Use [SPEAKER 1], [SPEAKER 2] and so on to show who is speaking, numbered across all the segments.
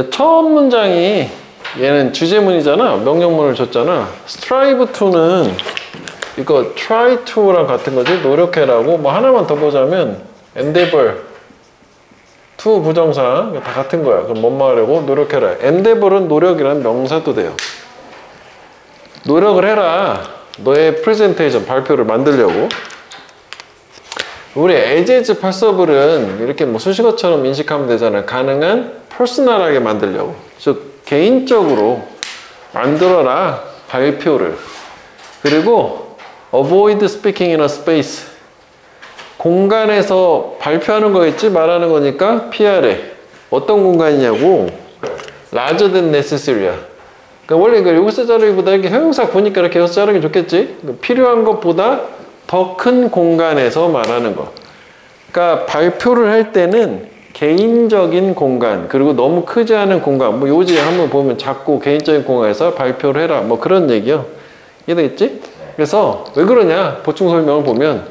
[SPEAKER 1] 처음 문장이 얘는 주제문이잖아. 명령문을 줬잖아. strive to는 이거 try to랑 같은 거지. 노력해라고. 뭐 하나만 더 보자면 endeavor to 부정사 다 같은 거야. 그럼 뭔 말이고 노력해라. endeavor은 노력이란 명사도 돼요. 노력을 해라. 너의 프레젠테이션 발표를 만들려고. 우리 as participle 이렇게 뭐 수식어처럼 인식하면 되잖아요. 가능한 퍼스널하게 만들려고. 즉 개인적으로 만들어라 발표를. 그리고 avoid speaking in a space. 공간에서 발표하는 거겠지? 말하는 거니까 피하래. 어떤 공간이냐고? larger than necessary야. 그러니까 원래 그 여기서 자르기보다 이렇게 형용사 보니까 이렇게 여기서 자르기 좋겠지? 필요한 것보다 더 큰 공간에서 말하는 거. 그러니까 발표를 할 때는 개인적인 공간, 그리고 너무 크지 않은 공간, 뭐 요지 한번 보면 작고 개인적인 공간에서 발표를 해라. 뭐 그런 얘기요. 이해되겠지? 그래서 왜 그러냐? 보충 설명을 보면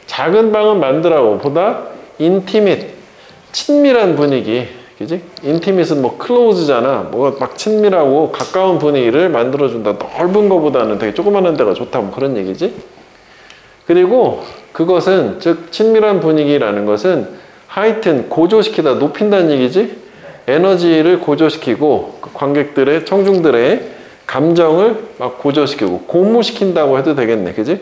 [SPEAKER 1] 작은 방은 만들라고 보다 intimate, 친밀한 분위기, 그지? intimate는 뭐 close잖아. 뭐가 막 친밀하고 가까운 분위기를 만들어준다. 넓은 거보다는 되게 조그마한 데가 좋다. 뭐 그런 얘기지? 그리고 그것은, 즉 친밀한 분위기라는 것은 하이튼, 고조시키다, 높인다는 얘기지? 에너지를 고조시키고 관객들의, 청중들의 감정을 막 고조시키고 고무시킨다고 해도 되겠네. 그지?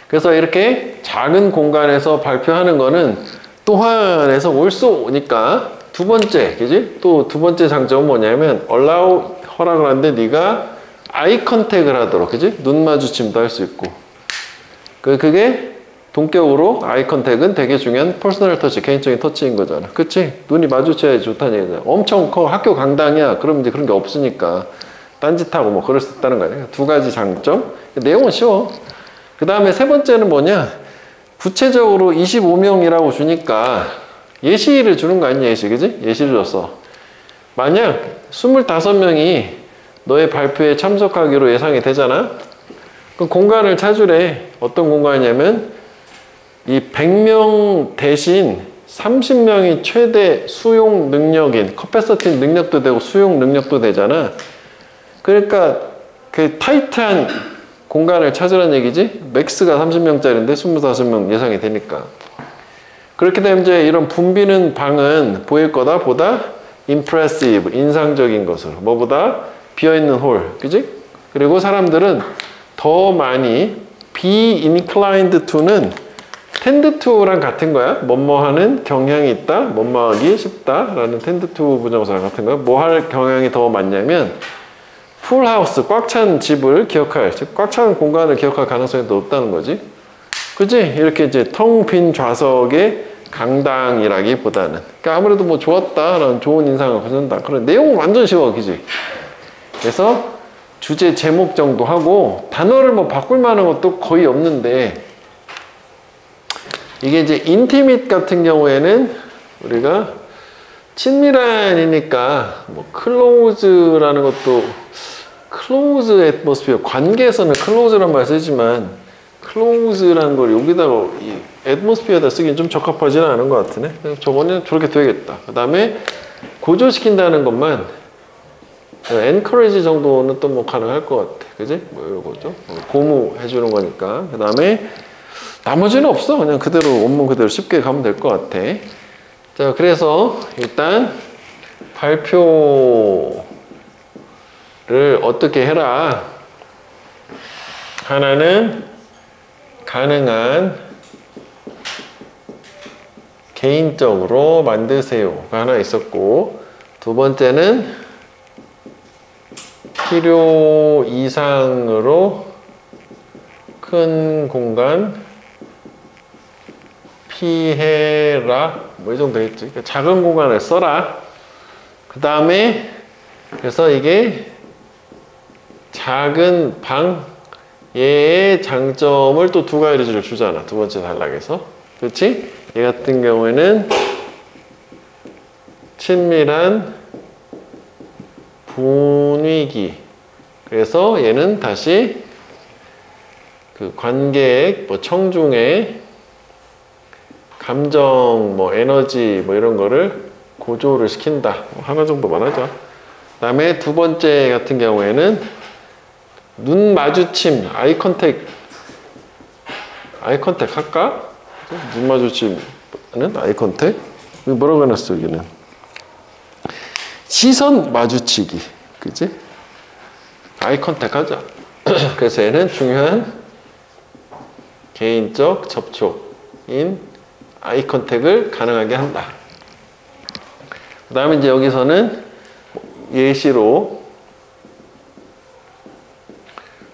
[SPEAKER 1] 그래서 이렇게 작은 공간에서 발표하는 거는 또한에서 올소니까 두 번째, 그지? 또 두 번째 장점은 뭐냐면 allow, 허락을 하는데 네가 아이 컨택을 하도록, 그지? 눈 마주침도 할 수 있고. 그게 동격으로 아이 컨택은 되게 중요한 퍼스널 터치, 개인적인 터치인 거잖아. 그치? 눈이 마주쳐야지 좋다는 얘기잖아. 엄청 커, 학교 강당이야. 그럼 이제 그런 게 없으니까 딴짓하고 뭐 그럴 수 있다는 거 아니야. 두 가지 장점. 내용은 쉬워. 그 다음에 세 번째는 뭐냐? 구체적으로 25명이라고 주니까 예시를 주는 거 아니야, 예시, 그지? 예시를 줬어. 만약 25명이 너의 발표에 참석하기로 예상이 되잖아? 그 공간을 찾으래. 어떤 공간이냐면 이 100명 대신 30명이 최대 수용 능력인, 커패시티 능력도 되고 수용 능력도 되잖아. 그러니까 그 타이트한 공간을 찾으라는 얘기지. 맥스가 30명짜리인데 25명 예상이 되니까. 그렇게 되면 이제 이런 붐비는 방은 보일 거다 보다 impressive, 인상적인 것으로. 뭐보다 비어있는 홀, 그지? 그리고 사람들은 더 많이 be inclined to는 tend to랑 같은 거야. 뭐뭐 하는 경향이 있다, 뭐뭐 하기 쉽다 라는 tend to 부정사랑 같은 거야. 뭐 할 경향이 더 많냐면 full house, 꽉 찬 집을 기억할, 즉 꽉 찬 공간을 기억할 가능성이 더 높다는 거지. 그지? 이렇게 이제 텅 빈 좌석의 강당이라기보다는. 그러니까 아무래도 뭐 좋았다라는 좋은 인상을 거둔다. 그런 내용은 완전 쉬워, 그지? 그래서 주제 제목 정도 하고 단어를 뭐 바꿀 만한 것도 거의 없는데, 이게 이제 intimate 같은 경우에는 우리가 친밀한이니까 뭐 close라는 것도 close atmosphere, 관계에서는 close란 말 쓰지만 close라는 걸 여기다가 이 atmosphere에다 쓰기는 좀 적합하지는 않은 것 같으네. 저거는 저렇게 돼야겠다. 그 다음에 고조시킨다는 것만 encourage 정도는 또 뭐 가능할 것 같아. 그지? 뭐 이런 거죠. 고무해 주는 거니까. 그 다음에 나머지는 없어. 그냥 그대로 원문 그대로 쉽게 가면 될 것 같아. 자, 그래서 일단 발표를 어떻게 해라. 하나는 가능한 개인적으로 만드세요가 하나 있었고, 두 번째는 필요 이상으로 큰 공간 피해라, 뭐 이 정도 되겠지. 그러니까 작은 공간을 써라. 그 다음에 그래서 이게 작은 방, 얘의 장점을 또 두 가지를 주잖아. 두 번째 단락에서. 그렇지? 얘 같은 경우에는 친밀한 분위기. 그래서 얘는 다시 그 관객, 뭐 청중의 감정, 뭐 에너지, 뭐 이런 거를 고조를 시킨다. 하나 정도만 하자. 그 다음에 두 번째 같은 경우에는 눈 마주침, 아이 컨택 할까? 눈 마주침은 아이 컨택. 여기 뭐라고 해놨어, 여기는? 시선 마주치기. 그치? 아이 컨택 하자. 그래서 얘는 중요한 개인적 접촉인 아이 컨택을 가능하게 한다. 그 다음에 이제 여기서는 예시로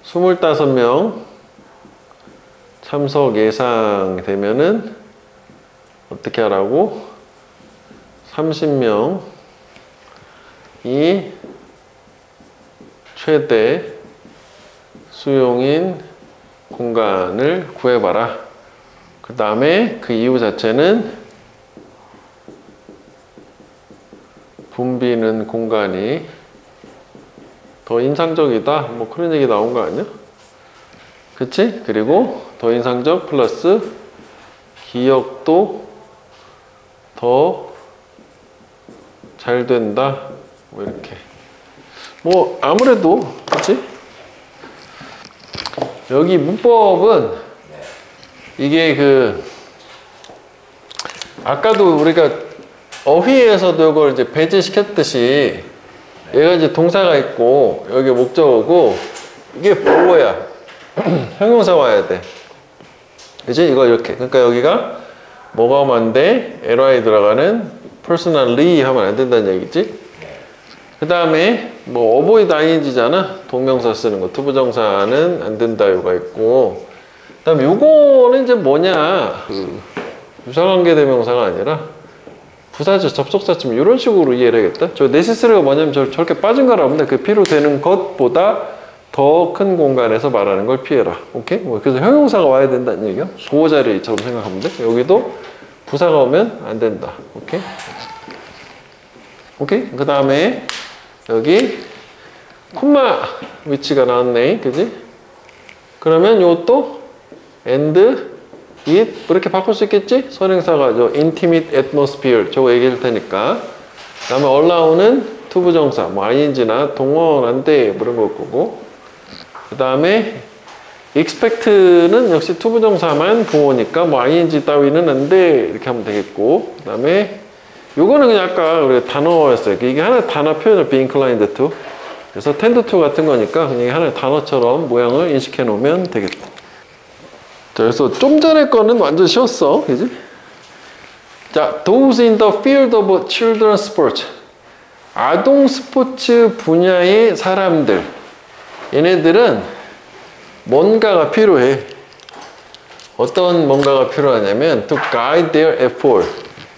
[SPEAKER 1] 25명 참석 예상되면은 어떻게 하라고? 30명이 최대 수용인 공간을 구해봐라. 그 다음에 그 이유 자체는 붐비는 공간이 더 인상적이다. 뭐 그런 얘기 나온 거 아니야? 그치? 그리고 더 인상적 플러스 기억도 더 잘 된다. 뭐 이렇게. 뭐 아무래도 그치? 여기 문법은 이게 그 아까도 우리가 어휘에서도 이걸 이제 배제시켰듯이 얘가 이제 동사가 있고 여기 목적어고 이게 보어야 형용사 와야 돼. 그치? 이거 이렇게. 그러니까 여기가 뭐가 오면 안 돼? ly 들어가는 personally 하면 안 된다는 얘기지. 그 다음에 뭐 avoid ing잖아. 동명사 쓰는 거. 투부정사는 안 된다 요가 있고. 그 다음에 요거는 이제 뭐냐, 그 유사관계 대명사가 아니라 부사적 접속사쯤 이런 식으로 이해를 해야겠다. 저 necessary가 뭐냐면 저렇게 빠진 거라면 그 필요되는 것보다 더 큰 공간에서 말하는 걸 피해라. 오케이? 뭐 그래서 형용사가 와야 된다는 얘기야. 보호자리처럼 생각하면 돼. 여기도 부사가 오면 안 된다. 오케이? 오케이? 그 다음에 여기 콤마 위치가 나왔네. 그지? 그러면 요것도 and it 이렇게 바꿀 수 있겠지? 선행사가 저 intimate atmosphere 저거 얘기할 테니까. 그 다음에 allow는 투부정사 뭐 ing나 동원한데 뭐 이런 걸 거고. 그 다음에 expect는 역시 투부정사만 보호니까 뭐 ing 따위는 안 돼 이렇게 하면 되겠고. 그 다음에 요거는 그냥 아까 우리가 단어였어요. 이게 하나의 단어 표현을 be inclined to. 그래서 tend to 같은 거니까 그냥 하나의 단어처럼 모양을 인식해 놓으면 되겠다. 자, 그래서 좀 전에 거는 완전 쉬웠어. 그지? 자, those in the field of children's sports. 아동 스포츠 분야의 사람들. 얘네들은 뭔가가 필요해. 어떤 뭔가가 필요하냐면 to guide their effort.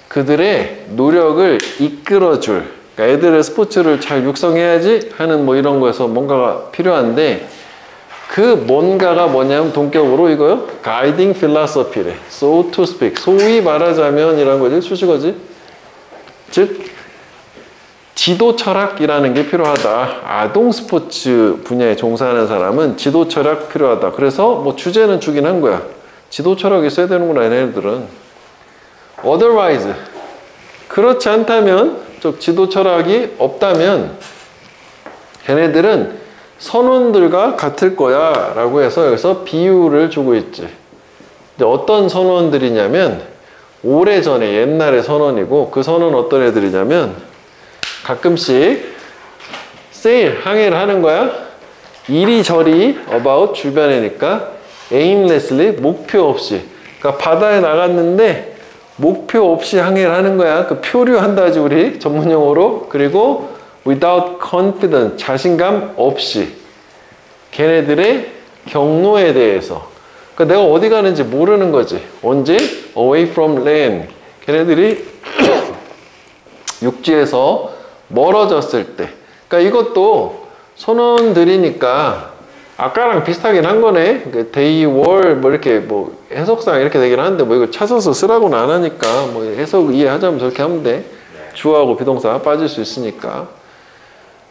[SPEAKER 1] 그들의 노력을 이끌어줄. 그러니까 애들의 스포츠를 잘 육성해야지 하는 뭐 이런 거에서 뭔가가 필요한데 그 뭔가가 뭐냐면 동격으로 이거요. guiding philosophy래. So to speak. 소위 말하자면 이란 거지. 수식어지. 즉 지도 철학이라는 게 필요하다. 아동 스포츠 분야에 종사하는 사람은 지도 철학 필요하다. 그래서 뭐 주제는 주긴 한 거야. 지도 철학이 있어야 되는구나 얘네들은. otherwise 그렇지 않다면 즉 지도 철학이 없다면 걔네들은 선원들과 같을 거야 라고 해서 여기서 비유를 주고 있지. 근데 어떤 선원들이냐면 오래전에 옛날의 선원이고 그 선원은 어떤 애들이냐면 가끔씩 세일, 항해를 하는 거야. 이리저리 about 주변이니까 aimlessly 목표 없이. 그러니까 바다에 나갔는데 목표 없이 항해를 하는 거야. 그 표류한다 하지 우리 전문용어로. 그리고 without confidence 자신감 없이 걔네들의 경로에 대해서. 그러니까 내가 어디 가는지 모르는 거지. 언제? away from land. 걔네들이 육지에서 멀어졌을 때. 그러니까 이것도 선원들이니까 아까랑 비슷하긴 한 거네. day, war 뭐 이렇게 뭐 해석상 이렇게 되긴 하는데 뭐 이거 찾아서 쓰라고는 안 하니까 뭐 해석 이해하자면 저렇게 하면 돼. 주어하고 비동사 빠질 수 있으니까.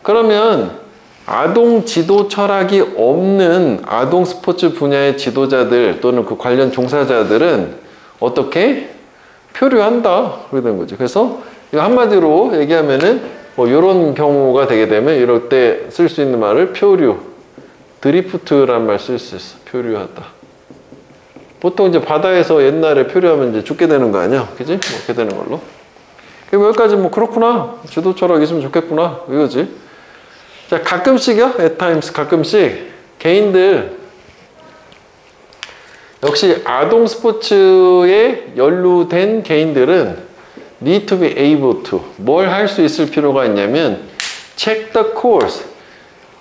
[SPEAKER 1] 그러면 아동 지도 철학이 없는 아동 스포츠 분야의 지도자들 또는 그 관련 종사자들은 어떻게 표류한다 그러게 된 거지. 그래서 이거 한마디로 얘기하면은 뭐 이런 경우가 되게 되면 이럴 때 쓸 수 있는 말을 표류, 드리프트란 말 쓸 수 있어. 표류하다. 보통 이제 바다에서 옛날에 표류하면 이제 죽게 되는 거 아니야? 그지? 뭐 이렇게 되는 걸로. 그럼 여기까지 뭐 그렇구나. 지도 철학 있으면 좋겠구나. 이거지. 자, 가끔씩요. at times 가끔씩 개인들 역시 아동 스포츠에 연루된 개인들은 need to be able to 뭘 할 수 있을 필요가 있냐면 check the course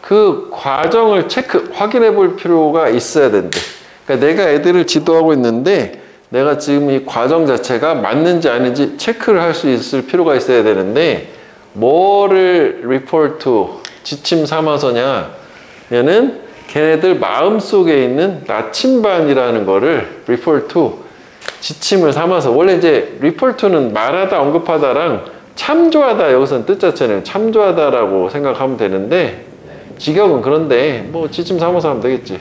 [SPEAKER 1] 그 과정을 확인해 볼 필요가 있어야 된대. 그러니까 내가 애들을 지도하고 있는데 내가 지금 이 과정 자체가 맞는지 아닌지 체크를 할 수 있을 필요가 있어야 되는데 뭐를 report to 지침 삼아서냐 면은 걔네들 마음속에 있는 나침반이라는 거를 report to 지침을 삼아서 원래 이제 report to는 말하다 언급하다랑 참조하다 여기서는 뜻 자체는 참조하다라고 생각하면 되는데 직역은 그런데 뭐 지침 삼아서 하면 되겠지.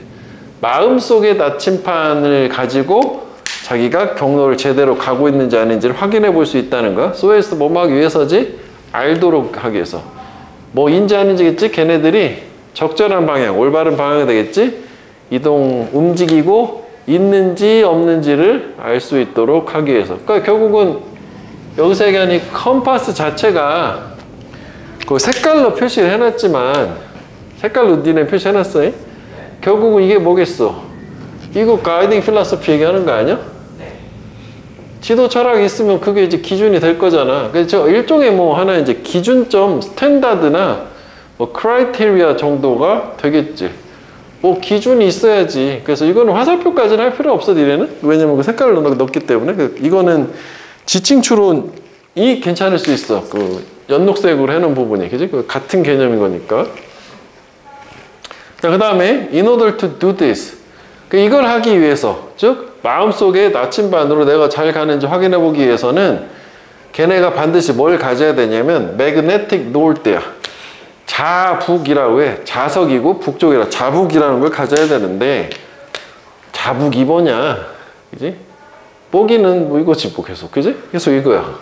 [SPEAKER 1] 마음속의 나침반을 가지고 자기가 경로를 제대로 가고 있는지 아닌지를 확인해 볼 수 있다는 거야. 소에서 뭐 하기 위해서지? 알도록 하기 위해서. 뭐 인지 아닌지겠지? 걔네들이 적절한 방향, 올바른 방향이 되겠지? 움직이고 있는지 없는지를 알 수 있도록 하기 위해서. 그러니까 결국은 여기서 얘기하는 이 컴파스 자체가 그 색깔로 표시를 해놨지만 색깔로 니네 표시해놨어. 결국은 이게 뭐겠어? 이거 가이딩 필라소피 얘기하는 거 아니야? 지도 철학이 있으면 그게 이제 기준이 될 거잖아. 그래서 일종의 뭐 하나 이제 기준점, 스탠다드나 뭐 크라이테리아 정도가 되겠지. 뭐 기준이 있어야지. 그래서 이거는 화살표까지는 할 필요 없어, 니네는. 왜냐면 그 색깔로 넣기 때문에. 이거는 지칭 추론이 괜찮을 수 있어. 그 연녹색으로 해놓은 부분이. 그지? 그 같은 개념인 거니까. 자, 그 다음에 in order to do this. 이걸 하기 위해서, 즉 마음속에 나침반으로 내가 잘 가는지 확인해 보기 위해서는 걔네가 반드시 뭘 가져야 되냐면 magnetic north야. 자북이라고 해. 자석이고 북쪽이라 자북이라는 걸 가져야 되는데 자북이 뭐냐, 그지? 보기는 뭐 이거지 뭐 계속, 그지? 계속 이거야.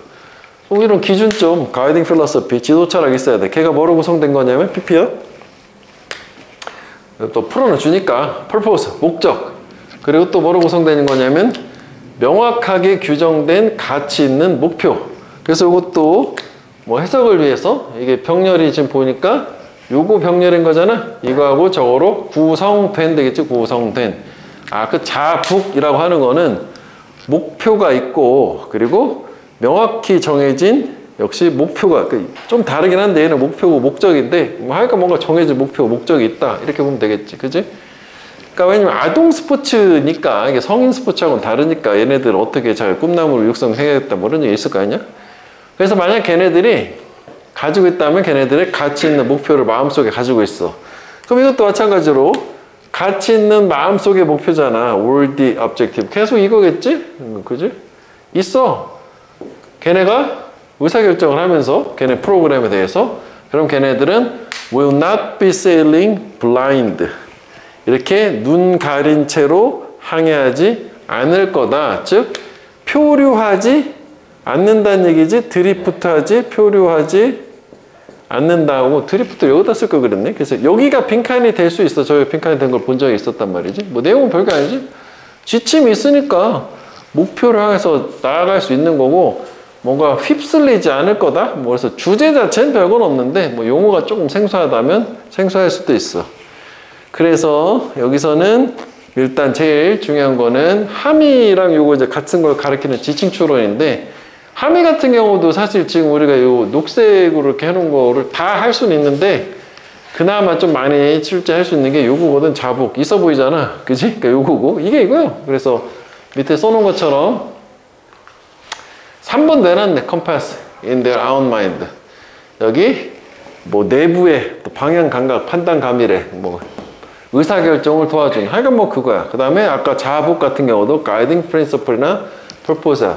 [SPEAKER 1] 뭐 이런 기준점, 가이딩 필로소피, 지도 철학이 있어야 돼. 걔가 뭐로 구성된 거냐면 PP야. 또 풀어는 주니까 purpose, 목적. 그리고 또 뭐로 구성되는 거냐면 명확하게 규정된 가치 있는 목표. 그래서 이것도 뭐 해석을 위해서 이게 병렬이 지금 보니까 요거 병렬인 거잖아. 이거하고 저거로 구성된 되겠지. 구성된. 그 자북이라고 하는 거는 목표가 있고 그리고 명확히 정해진 역시 목표가 좀 다르긴 한데 얘는 목표고 목적인데 하여간 뭔가 정해진 목표, 목적이 있다. 이렇게 보면 되겠지. 그지? 그러니까 왜냐면 아동 스포츠니까 이게 성인 스포츠하고는 다르니까 얘네들 어떻게 잘 꿈나무를 육성해야겠다 뭐 이런 얘기 있을 거 아니야? 그래서 만약 걔네들이 가지고 있다면 걔네들의 가치 있는 목표를 마음속에 가지고 있어. 그럼 이것도 마찬가지로 가치 있는 마음속의 목표잖아. worthy objective. 계속 이거겠지? 그지? 있어. 걔네가 의사결정을 하면서 걔네 프로그램에 대해서 그럼 걔네들은 will not be sailing blind. 이렇게 눈 가린 채로 항해하지 않을 거다. 즉 표류하지 않는다는 얘기지. 드리프트하지 표류하지 않는다고. 드리프트 여기다 쓸 걸 그랬네. 그래서 여기가 빈칸이 될 수 있어. 저 빈칸이 된 걸 본 적이 있었단 말이지. 뭐 내용은 별거 아니지. 지침이 있으니까 목표를 향해서 나아갈 수 있는 거고 뭔가 휩쓸리지 않을 거다. 뭐 그래서 주제 자체는 별건 없는데 뭐 용어가 조금 생소하다면 생소할 수도 있어. 그래서 여기서는 일단 제일 중요한 거는 함의랑 요거 이제 같은 걸 가리키는 지칭 추론인데 함의 같은 경우도 사실 지금 우리가 요 녹색으로 이렇게 해놓은 거를 다 할 수는 있는데 그나마 좀 많이 실제 할 수 있는 게 요거거든. 자북 있어 보이잖아. 그지? 그러니까 요거고 이게 이거요. 그래서 밑에 써놓은 것처럼 3번 내놨네. compass in their own mind. 여기 뭐 내부의 또 방향 감각 판단 감이래. 뭐 의사결정을 도와주는. 하여간 뭐 그거야. 그 다음에 아까 자북 같은 경우도 guiding principle이나 purpose.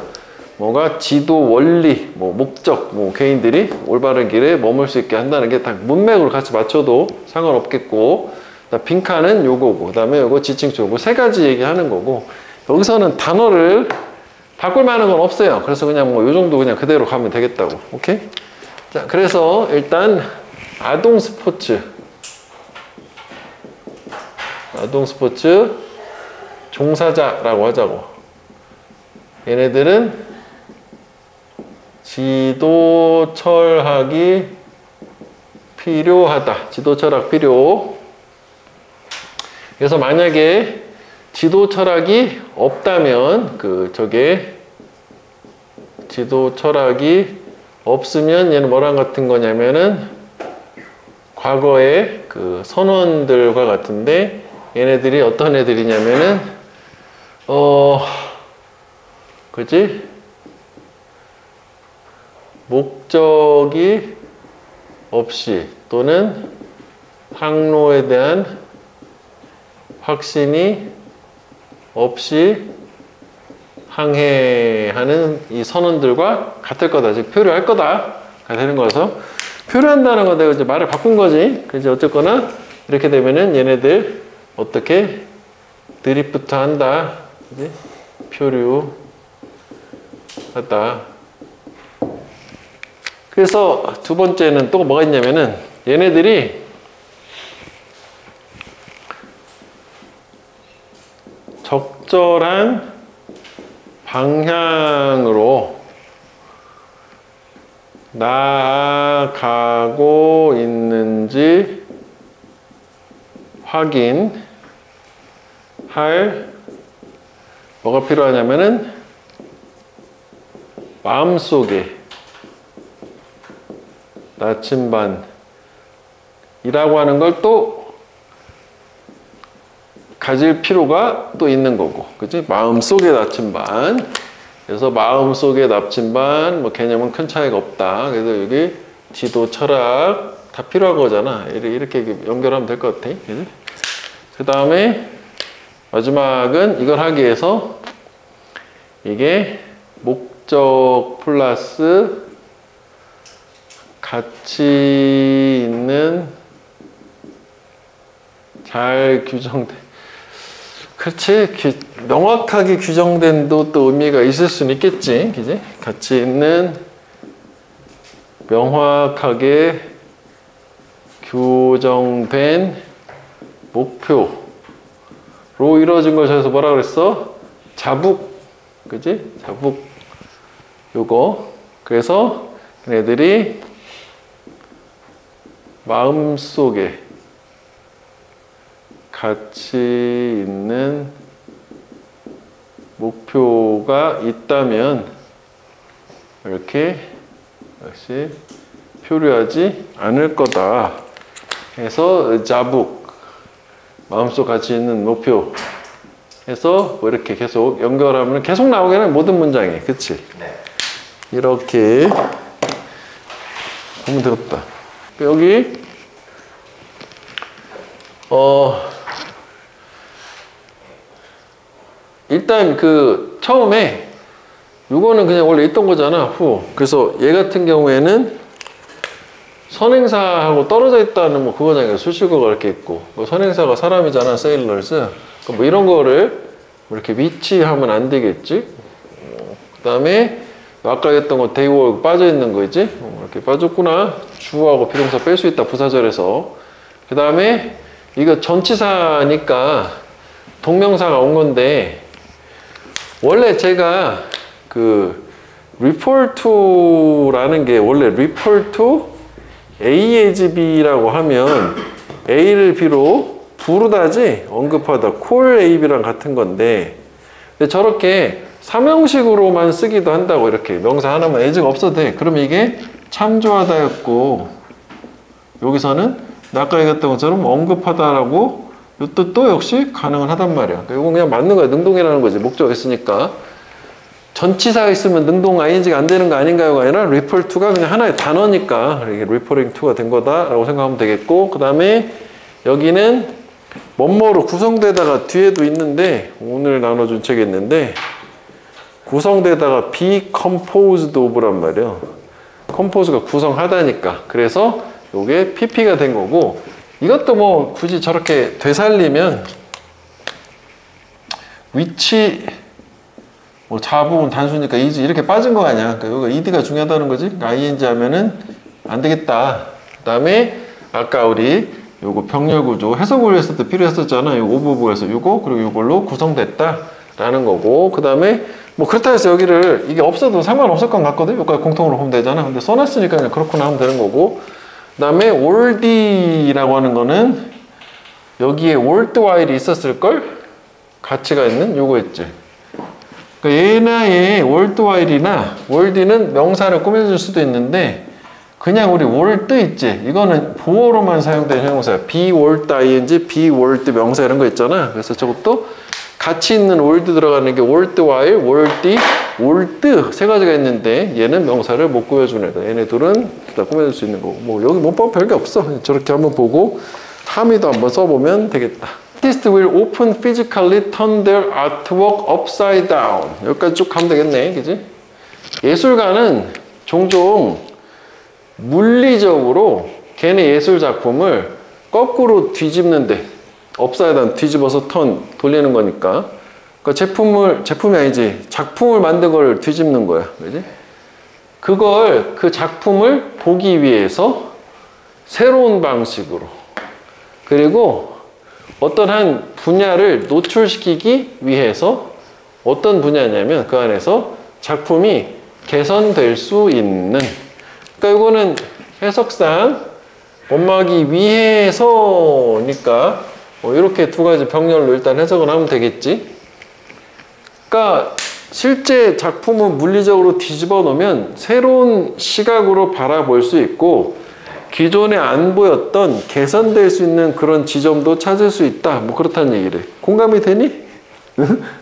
[SPEAKER 1] 뭐가 지도 원리, 뭐 목적, 뭐 개인들이 올바른 길에 머물 수 있게 한다는 게 다 문맥으로 같이 맞춰도 상관없겠고. 빈칸은 요거고. 그 다음에 요거 지칭 추론. 세 가지 얘기하는 거고. 여기서는 단어를 바꿀 만한 건 없어요. 그래서 그냥 뭐 요 정도 그냥 그대로 가면 되겠다고. 오케이? 자, 그래서 일단 아동 스포츠 종사자라고 하자고. 얘네들은 지도 철학이 필요하다. 지도 철학 필요. 그래서 만약에 지도 철학이 없다면 지도 철학이 없으면 얘는 뭐랑 같은 거냐면은 과거의 그 선원들과 같은데 얘네들이 어떤 애들이냐면은 그지? 목적이 없이 또는 항로에 대한 확신이 없이 항해하는 이 선원들과 같을 거다. 즉 표류할 거다가 되는 거라서 표류한다는 거 내가 이제 말을 바꾼 거지. 그래서 어쨌거나 이렇게 되면은 얘네들 어떻게 드리프트 한다. 그지? 표류하다. 그래서 두 번째는 또 뭐가 있냐면은 얘네들이 적절한 방향으로 나아가고 있는지 확인할 뭐가 필요하냐면은 마음속에 나침반이라고 하는 걸 또 가질 필요가 또 있는 거고, 그치? 마음속의 나침반. 그래서 마음속의 나침반, 뭐 개념은 큰 차이가 없다. 그래서 여기 지도, 철학 다 필요한 거잖아. 이렇게 연결하면 될 것 같아. 그치? 그 다음에 마지막은 이걸 하기 위해서 이게 목적 플러스 가치 있는 잘 규정된, 그렇지, 명확하게 규정된 또 의미가 있을 수는 있겠지, 그지? 가치 있는 명확하게 규정된 목표로 이루어진 걸 저기서 뭐라 그랬어? 자북, 그지? 자북 요거. 그래서 얘네들이 마음속에 가치 있는 목표가 있다면 이렇게 역시 표류하지 않을 거다. 해서 자북, 마음속 가치 있는 목표 해서 뭐 이렇게 계속 연결하면 계속 나오게는 모든 문장이, 그치? 네. 이렇게 보면 되겠다. 여기 일단 처음에 요거는 그냥 원래 있던 거잖아. 후. 그래서 얘 같은 경우에는 선행사하고 떨어져 있다는 뭐 그거잖아요. 수식어가 이렇게 있고, 뭐 선행사가 사람이잖아, sailors. 뭐 이런 거를 이렇게 위치하면 안 되겠지. 그 다음에 아까 했던 거 they were 빠져 있는 거 있지. 이렇게 빠졌구나. 주어하고 비동사 뺄 수 있다, 부사절에서. 그 다음에 이거 전치사니까 동명사가 온 건데, 원래 제가 refer to라는 게 원래 refer to A as B라고 하면 A를 B로 부르다지 언급하다, call A, B랑 같은 건데, 근데 저렇게 삼형식으로만 쓰기도 한다고. 이렇게 명사 하나만 as가 없어도 돼. 그럼 이게 참조하다였고, 여기서는 아까 얘기했던 것처럼 언급하다라고 이 뜻도 역시 가능은 하단 말이야. 이건 그냥 맞는 거야. 능동이라는 거지. 목적이 있으니까. 전치사가 있으면 능동 ing가 안 되는 거 아닌가요가 아니라 refer to가 그냥 하나의 단어니까 이게 referring to가 된 거다라고 생각하면 되겠고, 그 다음에 여기는 뭐뭐로 구성되다가 뒤에도 있는데, 오늘 나눠준 책에 있는데 구성되다가 be composed of란 말이야. compose가 구성하다니까. 그래서 요게 pp가 된 거고, 이것도 뭐 굳이 저렇게 되살리면 위치 뭐 자부분 단수니까 is 이렇게 빠진 거 아니야. 그러니까 여기가 ed가 중요하다는 거지. 그러니까 ing 하면은 안 되겠다. 그 다음에 아까 우리 요거 병렬 구조 해석을 했을 때 필요했었잖아. 요 오브브에서 요거 그리고 요걸로 구성됐다라는 거고. 그 다음에 뭐 그렇다 해서 여기를 이게 없어도 상관없을 것 같거든. 여기까지 공통으로 보면 되잖아. 근데 써놨으니까 그냥 그렇구나 하면 되는 거고. 그 다음에 올디라고 하는 거는 여기에 world while이 있었을걸? 가치가 있는 요거 있지. 그러니까 얘나의 world while이나 world는 명사를 꾸며줄 수도 있는데 그냥 우리 world 있지. 이거는 보어로만 사용되는 형용사야. be world ing, be world 명사 이런 거 있잖아. 그래서 저것도 가치 있는 world 들어가는 게 world while, world, world 세 가지가 있는데 얘는 명사를 못 꾸며주는 애다. 얘네 둘은 다 꾸며줄 수 있는 거고. 뭐 여기 문법 별게 없어. 저렇게 한번 보고 함의도 한번 써보면 되겠다. Artists will often physically turn their artwork upside down. 여기까지 쭉 가면 되겠네. 그지? 예술가는 종종 물리적으로 걔네 예술 작품을 거꾸로 뒤집는데 upside down 뒤집어서 턴 돌리는 거니까 그러니까 제품이 아니지 작품을 만든 걸 뒤집는 거야. 그지? 그걸 그 작품을 보기 위해서 새로운 방식으로 그리고 어떤 한 분야를 노출시키기 위해서 어떤 분야냐면 그 안에서 작품이 개선될 수 있는 그러니까 이거는 해석상 원막이 위해서니까 뭐 이렇게 두 가지 병렬로 일단 해석을 하면 되겠지. 그러니까 실제 작품을 물리적으로 뒤집어 놓으면 새로운 시각으로 바라볼 수 있고 기존에 안 보였던 개선될 수 있는 그런 지점도 찾을 수 있다. 뭐 그렇다는 얘기래. 공감이 되니?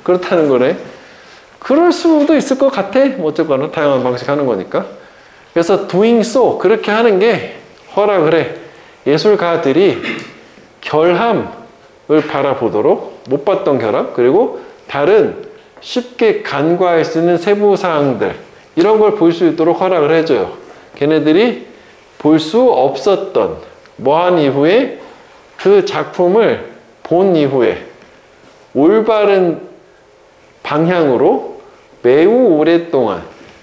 [SPEAKER 1] 그렇다는 거네. 그럴 수도 있을 것 같아. 뭐 어쨌거나 다양한 방식 하는 거니까. 그래서 doing so 그렇게 하는 게 허락을 해. 예술가들이 결함을 바라보도록 못 봤던 결함 그리고 다른 쉽게 간과할 수 있는 세부 사항들 이런 걸 볼 수 있도록 허락을 해줘요. 걔네들이 볼 수 없었던 뭐한 이후에 그 작품을 본 이후에 올바른 방향으로 매우 오랫동안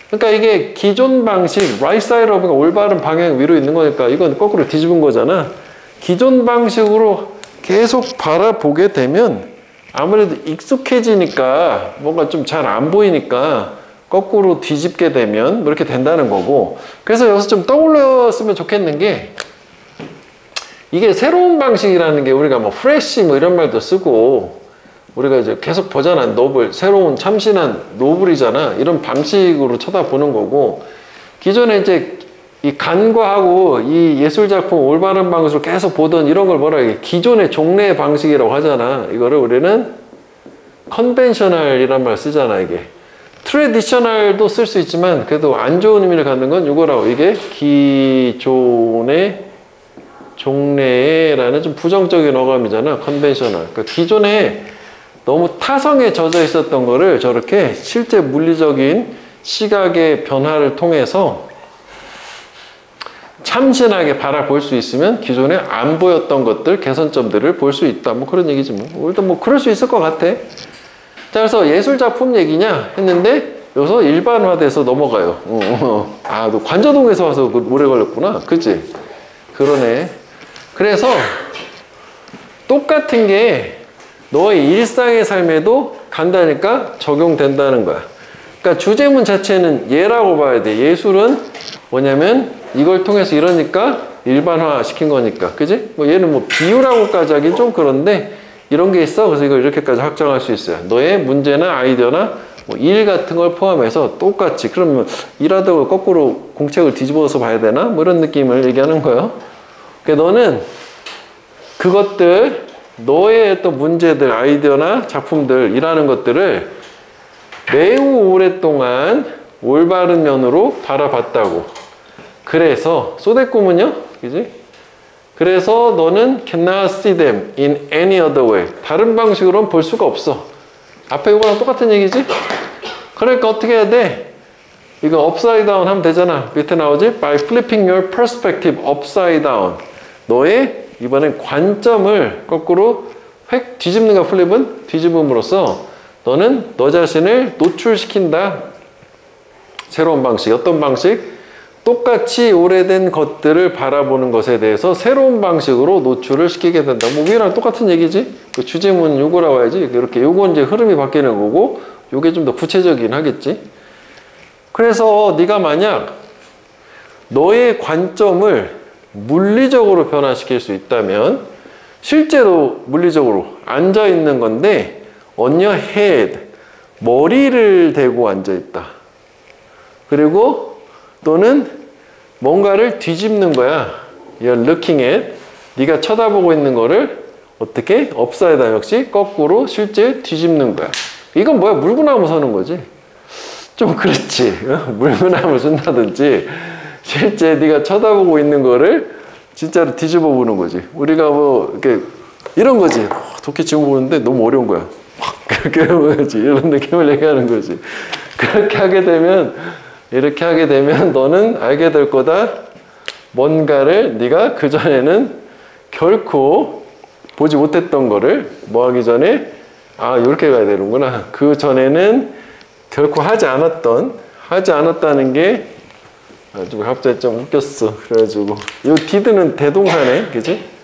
[SPEAKER 1] 그러니까 이게 기존 방식 right side up가 올바른 방향 위로 있는 거니까 이건 거꾸로 뒤집은 거잖아. 기존 방식으로 계속 바라보게 되면 아무래도 익숙해지니까 뭔가 좀 잘 안 보이니까 거꾸로 뒤집게 되면 뭐 이렇게 된다는 거고 그래서 여기서 좀 떠올렸으면 좋겠는 게 이게 새로운 방식이라는 게 우리가 뭐 프레쉬 뭐 이런 말도 쓰고 우리가 이제 계속 보잖아. 노블, 새로운 참신한 노블이잖아. 이런 방식으로 쳐다보는 거고 기존에 이제 이 간과하고 이 예술작품 올바른 방식으로 계속 보던 이런 걸 뭐라 해? 기존의 종래 방식이라고 하잖아. 이거를 우리는 컨벤셔널이란 말 쓰잖아. 이게 트레디셔널도 쓸 수 있지만 그래도 안 좋은 의미를 갖는 건 이거라고. 이게 기존의 종래라는 좀 부정적인 어감이잖아. 컨벤셔널. 그러니까 기존에 너무 타성에 젖어 있었던 거를 저렇게 실제 물리적인 시각의 변화를 통해서 참신하게 바라볼 수 있으면 기존에 안 보였던 것들, 개선점들을 볼 수 있다. 뭐 그런 얘기지 뭐. 일단 뭐 그럴 수 있을 것 같아. 자, 그래서 예술작품 얘기냐 했는데 여기서 일반화돼서 넘어가요. 아, 너 관저동에서 와서 오래 걸렸구나. 그치? 그러네. 그래서 똑같은 게 너의 일상의 삶에도 간다니까 적용된다는 거야. 그러니까 주제문 자체는 예라고 봐야 돼. 예술은 뭐냐면 이걸 통해서 이러니까 일반화 시킨 거니까. 그지? 뭐 얘는 뭐 비유라고까지 하긴 좀 그런데 이런 게 있어. 그래서 이걸 이렇게까지 확정할 수 있어요. 너의 문제나 아이디어나 뭐 일 같은 걸 포함해서 똑같이. 그러면 일하다가 거꾸로 공책을 뒤집어서 봐야 되나? 뭐 이런 느낌을 얘기하는 거예요. 그러니까 너는 그것들 너의 어떤 문제들, 아이디어나 작품들, 일하는 것들을 매우 오랫동안 올바른 면으로 바라봤다고. 그래서 소대꾸문요, 그지? 그래서 너는 cannot see them in any other way. 다른 방식으로는 볼 수가 없어. 앞에 이거랑 똑같은 얘기지? 그러니까 어떻게 해야 돼? 이거 upside down 하면 되잖아. 밑에 나오지? By flipping your perspective upside down. 너의 이번엔 관점을 거꾸로 획 뒤집는가 플립은 뒤집음으로써 너는 너 자신을 노출시킨다. 새로운 방식. 어떤 방식? 똑같이 오래된 것들을 바라보는 것에 대해서 새로운 방식으로 노출을 시키게 된다. 뭐 위랑 똑같은 얘기지? 그 주제문 요거 나와야지. 이렇게 요건 이제 흐름이 바뀌는 거고, 요게 좀 더 구체적이긴 하겠지. 그래서 네가 만약 너의 관점을 물리적으로 변화시킬 수 있다면, 실제로 물리적으로 앉아 있는 건데 on your head, 머리를 대고 앉아 있다. 그리고 또는 뭔가를 뒤집는 거야. You're looking at, 네가 쳐다보고 있는 거를 어떻게? upside down, 역시 거꾸로 실제 뒤집는 거야. 이건 뭐야? 물구나무 서는 거지. 좀 그렇지. 물구나무 쓴다든지 실제 네가 쳐다보고 있는 거를 진짜로 뒤집어 보는 거지. 우리가 뭐 이렇게 이런 거지. 도끼 지금 보는데 너무 어려운 거야. 그렇게 하는 거지. 이런 느낌을 얘기하는 거지. 그렇게 하게 되면, 이렇게 하게 되면 너는 알게 될 거다. 뭔가를 네가 그전에는 결코 보지 못했던 거를 뭐 하기 전에, 아, 이렇게 가야 되는구나. 그 전에는 결코 하지 않았다는 게, 아주 갑자기 좀 웃겼어. 그래가지고 이 디드는 대동사네, 그지?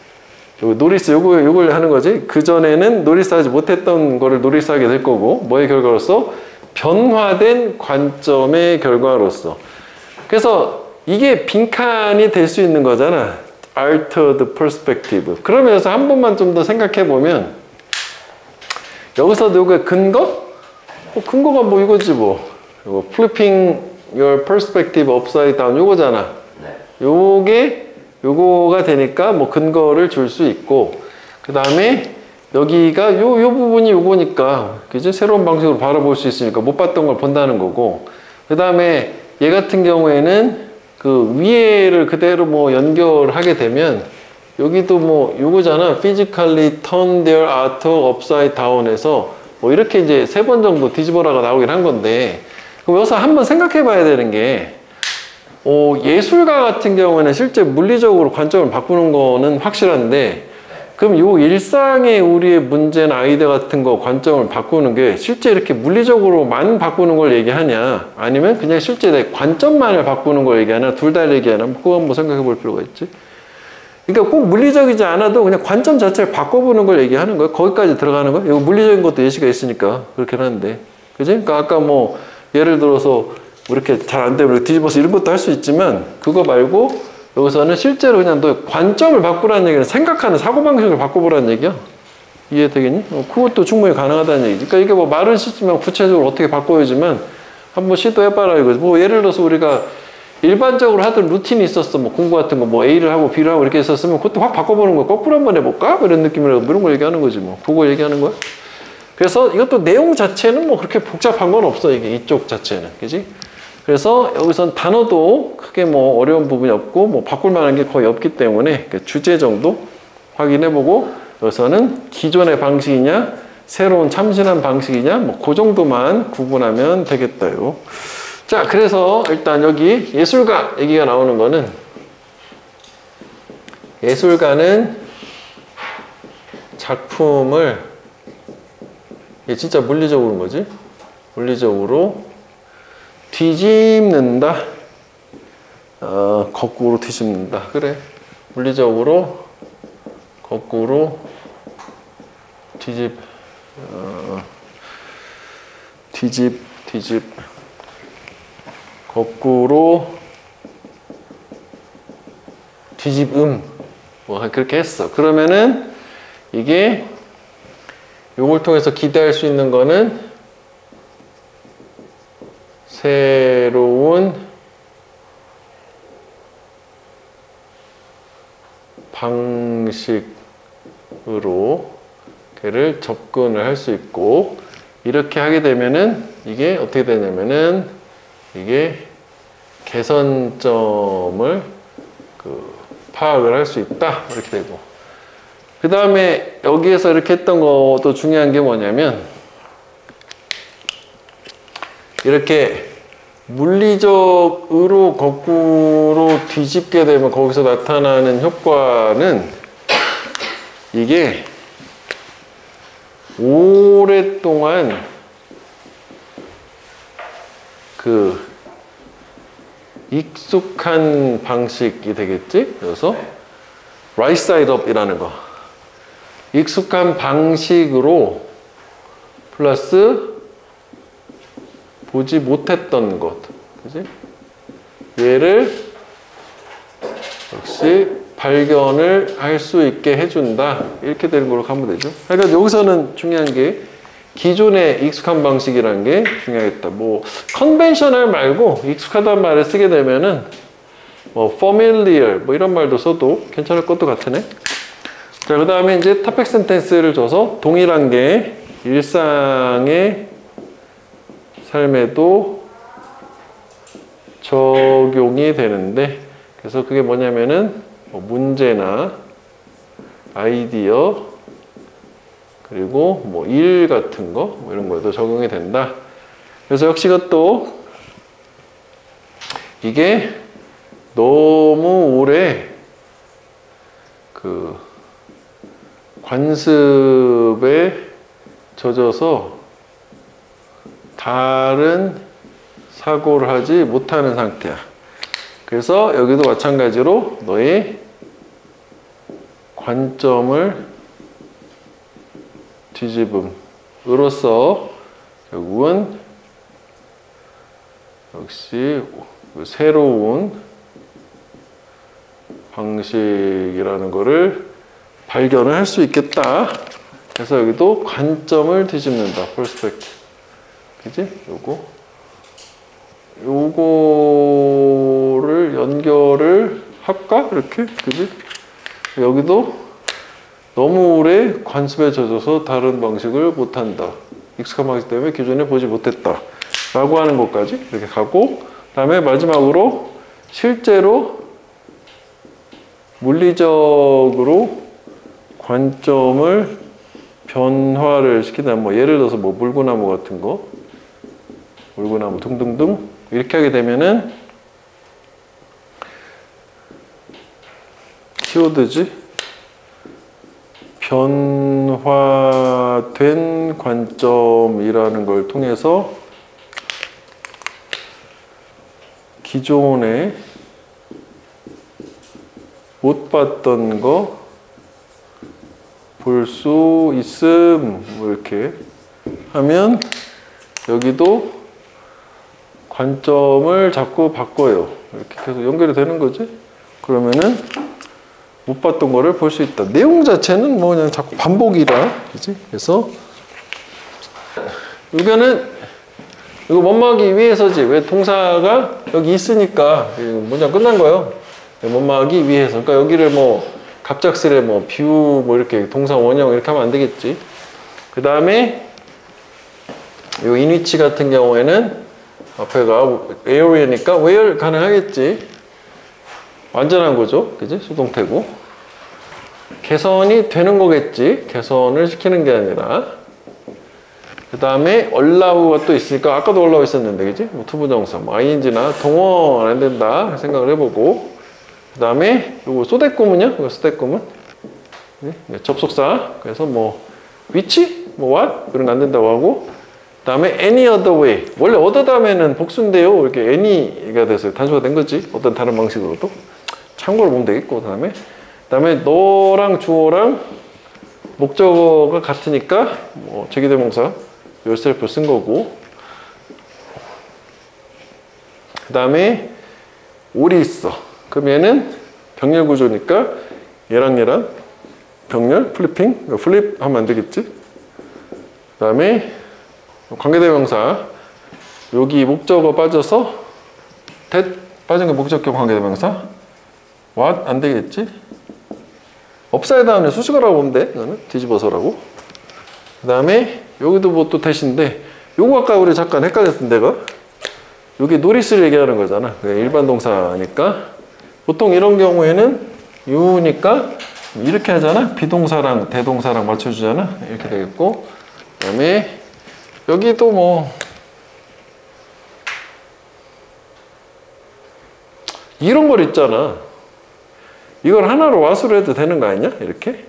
[SPEAKER 1] 요 노리스 요걸 하는 거지. 그 전에는 노리스 하지 못했던 거를 노리스 하게 될 거고, 뭐의 결과로서? 변화된 관점의 결과로서. 그래서 이게 빈칸이 될 수 있는 거잖아. altered perspective. 그러면서 한 번만 좀 더 생각해 보면, 여기서 요게 근거? 근거가 뭐 이거지 뭐. 요거 flipping your perspective upside down 요거잖아. 요거가 되니까 뭐 근거를 줄 수 있고, 그 다음에 여기가 요 부분이 요거니까, 그지? 새로운 방식으로 바라볼 수 있으니까 못 봤던 걸 본다는 거고, 그 다음에 얘 같은 경우에는 그 위에를 그대로 뭐 연결하게 되면 여기도 뭐 요거잖아. physically turn their art upside down에서 뭐 이렇게 이제 3번 정도 뒤집어라가 나오긴 한 건데, 그럼 여기서 한번 생각해 봐야 되는 게, 예술가 같은 경우에는 실제 물리적으로 관점을 바꾸는 거는 확실한데, 그럼 요 일상의 우리의 문제나 아이디어 같은 거 관점을 바꾸는 게 실제 이렇게 물리적으로만 바꾸는 걸 얘기하냐, 아니면 그냥 실제 내 관점만을 바꾸는 걸 얘기하냐, 둘 다 얘기하냐, 그거 한번 생각해 볼 필요가 있지. 그러니까 꼭 물리적이지 않아도 그냥 관점 자체를 바꿔보는 걸 얘기하는 거야. 거기까지 들어가는 거야. 이거 물리적인 것도 예시가 있으니까 그렇긴 한데, 그지? 그러니까 아까 뭐 예를 들어서 이렇게 잘 안 되면 뒤집어서 이런 것도 할 수 있지만, 그거 말고 여기서는 실제로 그냥 너 관점을 바꾸라는 얘기는 생각하는 사고방식을 바꿔보라는 얘기야. 이해되겠니? 그것도 충분히 가능하다는 얘기지. 그러니까 이게 뭐 말은 쉽지만 구체적으로 어떻게 바꿔야지만 한번 시도해봐라 이거지. 뭐 예를 들어서 우리가 일반적으로 하던 루틴이 있었어. 뭐 공부 같은 거 뭐 A를 하고 B를 하고 이렇게 했었으면 그것도 확 바꿔보는 거, 거꾸로 한번 해볼까? 뭐 이런 느낌으로 이런 걸 얘기하는 거지 뭐. 그거 얘기하는 거야. 그래서 이것도 내용 자체는 뭐 그렇게 복잡한 건 없어. 이게 이쪽 자체는. 그지? 그래서 여기선 단어도 크게 뭐 어려운 부분이 없고 뭐 바꿀 만한 게 거의 없기 때문에 주제 정도 확인해보고, 여기서는 기존의 방식이냐 새로운 참신한 방식이냐 뭐 그 정도만 구분하면 되겠다요. 자, 그래서 일단 여기 예술가 얘기가 나오는 거는, 예술가는 작품을, 이게 진짜 물리적으로인 거지, 물리적으로 뒤집는다. 거꾸로 뒤집는다. 그래. 물리적으로 거꾸로 뒤집, 거꾸로 뒤집음. 뭐 그렇게 했어. 그러면은 이게 요걸 통해서 기대할 수 있는 거는 새로운 방식으로 걔를 접근을 할 수 있고, 이렇게 하게 되면은 이게 어떻게 되냐면은 이게 개선점을 파악을 할 수 있다 이렇게 되고, 그 다음에 여기에서 이렇게 했던 것도 중요한 게 뭐냐면, 이렇게 물리적으로 거꾸로 뒤집게 되면 거기서 나타나는 효과는, 이게 오랫동안 그 익숙한 방식이 되겠지? 그래서 right side up이라는 거. 익숙한 방식으로 플러스 보지 못했던 것. 그지? 얘를 역시 발견을 할 수 있게 해준다. 이렇게 되는 걸로 가면 되죠. 그러니까 여기서는 중요한 게 기존의 익숙한 방식이라는 게 중요하겠다. 뭐 컨벤셔널 말고 익숙하다는 말을 쓰게 되면은 뭐 familiar 뭐 이런 말도 써도 괜찮을 것도 같으네. 자, 그 다음에 이제 topic sentence를 줘서 동일한 게 일상의 삶에도 적용이 되는데, 그래서 그게 뭐냐면은 뭐 문제나 아이디어 그리고 뭐 일 같은 거 뭐 이런 거에도 적용이 된다. 그래서 역시 그것도 이게 너무 오래 그 관습에 젖어서 다른 사고를 하지 못하는 상태야. 그래서 여기도 마찬가지로 너의 관점을 뒤집음으로써 결국은 역시 새로운 방식이라는 거를 발견을 할 수 있겠다. 그래서 여기도 관점을 뒤집는다. perspective. 그지? 요거를 연결을 할까? 이렇게? 그지? 여기도 너무 오래 관습에 젖어서 다른 방식을 못한다. 익숙한 방식 때문에 기존에 보지 못했다. 라고 하는 것까지 이렇게 가고, 그 다음에 마지막으로 실제로 물리적으로 관점을 변화를 시키다. 뭐 예를 들어서 뭐 물구나무 같은 거, 물구나무 등등등 이렇게 하게 되면은 키워드지 변화된 관점이라는 걸 통해서 기존에 못 봤던 거 볼 수 있음. 뭐 이렇게 하면 여기도 관점을 자꾸 바꿔요. 이렇게 계속 연결이 되는 거지. 그러면은 못 봤던 거를 볼 수 있다. 내용 자체는 뭐 그냥 자꾸 반복이라, 그지? 그래서 이거는 이거 못막이 위에서지. 왜 동사가 여기 있으니까 문장 끝난 거예요. 못막이 위에서. 그러니까 여기를 뭐 갑작스레 뭐 뷰 뭐 이렇게 동사 원형 이렇게 하면 안 되겠지. 그 다음에 요 인위치 같은 경우에는 앞에가 area니까 where 가능하겠지. 완전한 거죠. 그지? 수동태고. 개선이 되는 거겠지. 개선을 시키는 게 아니라. 그 다음에 allow가 또 있으니까 아까도 allow 있었는데, 그지? 뭐 투부정사, 뭐 ing나 동원 안 된다 생각을 해보고. 그 다음에 요거 소대꾸문요. 이거 소대꾸문. 네? 접속사. 그래서 뭐 which, 뭐 what 이런 거 안 된다고 하고. 그 다음에 any other way. 원래 other 다음에는 복수인데요. 이렇게 any가 돼서 단수가 된 거지. 어떤 다른 방식으로도. 참고로 보면 되겠고. 그 다음에 너랑 주어랑 목적어가 같으니까 뭐 제기대명사 yourself 쓴 거고. 그 다음에 올이 있어. 그럼 얘는 병렬 구조니까 얘랑 병렬 플리핑, 플립 하면 안 되겠지. 그 다음에 관계대명사 여기 목적어 빠져서 that 빠진 게 목적격 관계대명사 what 안 되겠지. 업사이드 다운에 수식어라고 보면 돼. 이거는 뒤집어서라고. 그 다음에 여기도 뭐 또 that인데 요거 아까 우리 잠깐 헷갈렸던 데가 여기 노리스를 얘기하는 거잖아. 일반 동사니까 보통 이런 경우에는 you니까 이렇게 하잖아. 비동사랑 대동사랑 맞춰주잖아. 이렇게 되겠고, 그 다음에 여기도 뭐 이런 걸 있잖아. 이걸 하나로 와수로 해도 되는 거 아니냐? 이렇게.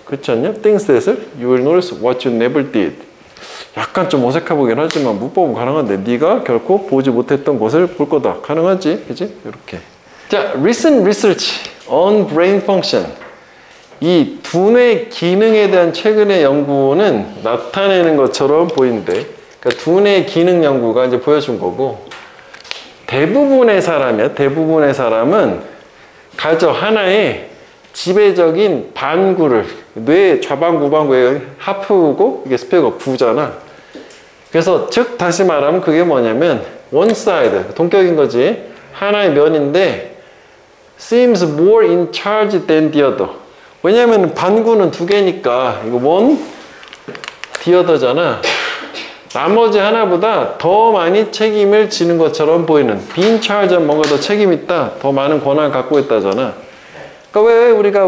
[SPEAKER 1] 그렇지 않냐? Things that you will notice what you never did. 약간 좀 어색해 보긴 하지만 문법은 가능한데 네가 결코 보지 못했던 것을 볼 거다. 가능하지? 그지? 이렇게. 자, recent research on brain function. 이 두뇌 기능에 대한 최근의 연구는 나타내는 것처럼 보이는데, 그러니까 두뇌 기능 연구가 이제 보여준 거고, 대부분의 사람은 가져 하나의 지배적인 반구를, 뇌 좌반구, 우반구에 하프고 이게 스페어가 구잖아. 그래서 즉 다시 말하면 그게 뭐냐면 one side, 동격인 거지. 하나의 면인데 seems more in charge than the other. 왜냐면 반구는 두 개니까 이거 one, the other잖아. 나머지 하나보다 더 많이 책임을 지는 것처럼 보이는, be in charge는 뭔가 더 책임 있다, 더 많은 권한을 갖고 있다잖아. 그러니까 우리가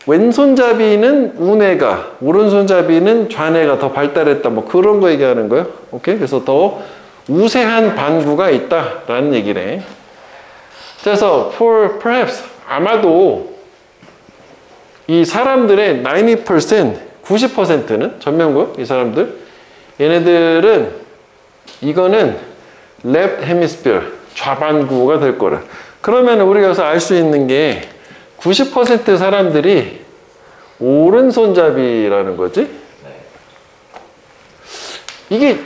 [SPEAKER 1] 왼손잡이는 우뇌가, 오른손잡이는 좌뇌가 더 발달했다, 뭐 그런 거 얘기하는 거예요. 오케이? 그래서 더 우세한 반구가 있다라는 얘기네. 그래서 perhaps 아마도 이 사람들의 90%, 90%는 전면구, 이 사람들, 얘네들은 이거는 left hemisphere, 좌반구가 될 거라. 그러면 우리가 여기서 알 수 있는 게 90% 사람들이 오른손잡이라는 거지? 이게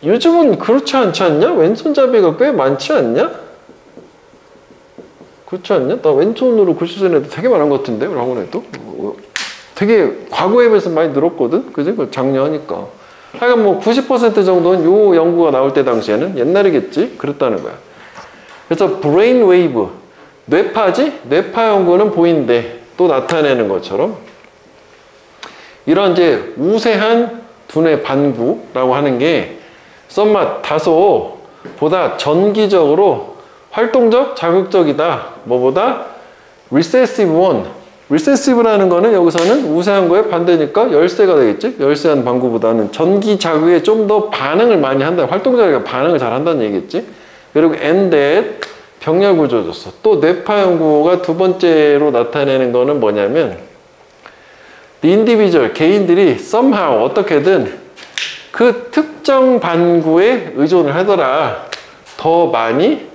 [SPEAKER 1] 요즘은 그렇지 않지 않냐? 왼손잡이가 꽤 많지 않냐? 그렇지 않냐? 나 왼손으로 글씨 쓰는 애도 되게 많은 것 같은데, 우리 학원에도? 되게 과거에 비해서 많이 늘었거든? 그지? 작년이니까. 하여간 뭐 90% 정도는 요 연구가 나올 때 당시에는 옛날이겠지? 그랬다는 거야. 그래서 브레인 웨이브, 뇌파지? 뇌파 연구는 보인대. 또 나타내는 것처럼. 이런 이제 우세한 두뇌 반구라고 하는 게 썸맛 다소 보다 전기적으로 활동적, 자극적이다. 뭐보다 recessive one. recessive라는 거는 여기서는 우세한 거에 반대니까 열세가 되겠지? 열세한 반구보다는 전기 자극에 좀 더 반응을 많이 한다. 활동적이가 반응을 잘 한다는 얘기겠지? 그리고 and that 병렬 구조줬어. 또 뇌파 연구가 두 번째로 나타내는 거는 뭐냐면 the individual, 개인들이 somehow 어떻게든 그 특정 반구에 의존을 하더라. 더 많이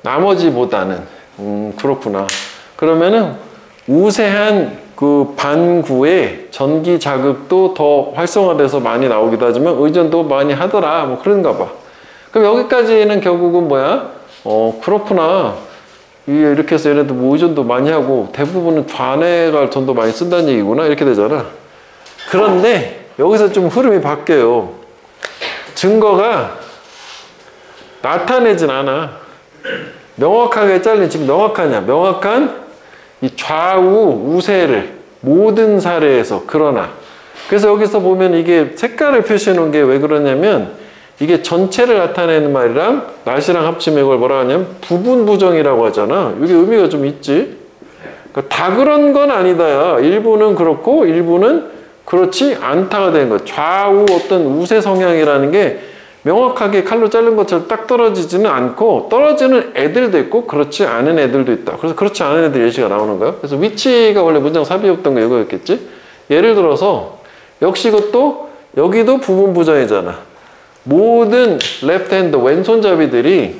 [SPEAKER 1] 나머지보다는. 그렇구나. 그러면은 우세한 그 반구에 전기 자극도 더 활성화돼서 많이 나오기도 하지만 의존도 많이 하더라. 뭐 그런가 봐. 그럼 여기까지는 결국은 뭐야? 그렇구나. 이렇게 해서 얘네들 뭐 의존도 많이 하고 대부분은 좌뇌가 전도 많이 쓴다는 얘기구나. 이렇게 되잖아. 그런데 여기서 좀 흐름이 바뀌어요. 증거가 나타내진 않아. 명확하게 잘린, 지금 명확하냐? 명확한 이 좌우 우세를 모든 사례에서. 그러나 그래서 여기서 보면 이게 색깔을 표시해 놓은 게 왜 그러냐면 이게 전체를 나타내는 말이랑 날씨랑 합치면 이걸 뭐라 하냐면 부분 부정이라고 하잖아. 이게 의미가 좀 있지. 그러니까 다 그런 건 아니다야. 일부는 그렇고 일부는 그렇지 않다가 되는 거야. 좌우 어떤 우세 성향이라는 게 명확하게 칼로 자른 것처럼 딱 떨어지지는 않고 떨어지는 애들도 있고 그렇지 않은 애들도 있다. 그래서 그렇지 않은 애들 예시가 나오는 거야. 그래서 위치가 원래 문장 삽입했던 게 이거였겠지. 예를 들어서 역시 이것도 여기도 부분 부정이잖아. 모든 레프트 핸드 왼손잡이들이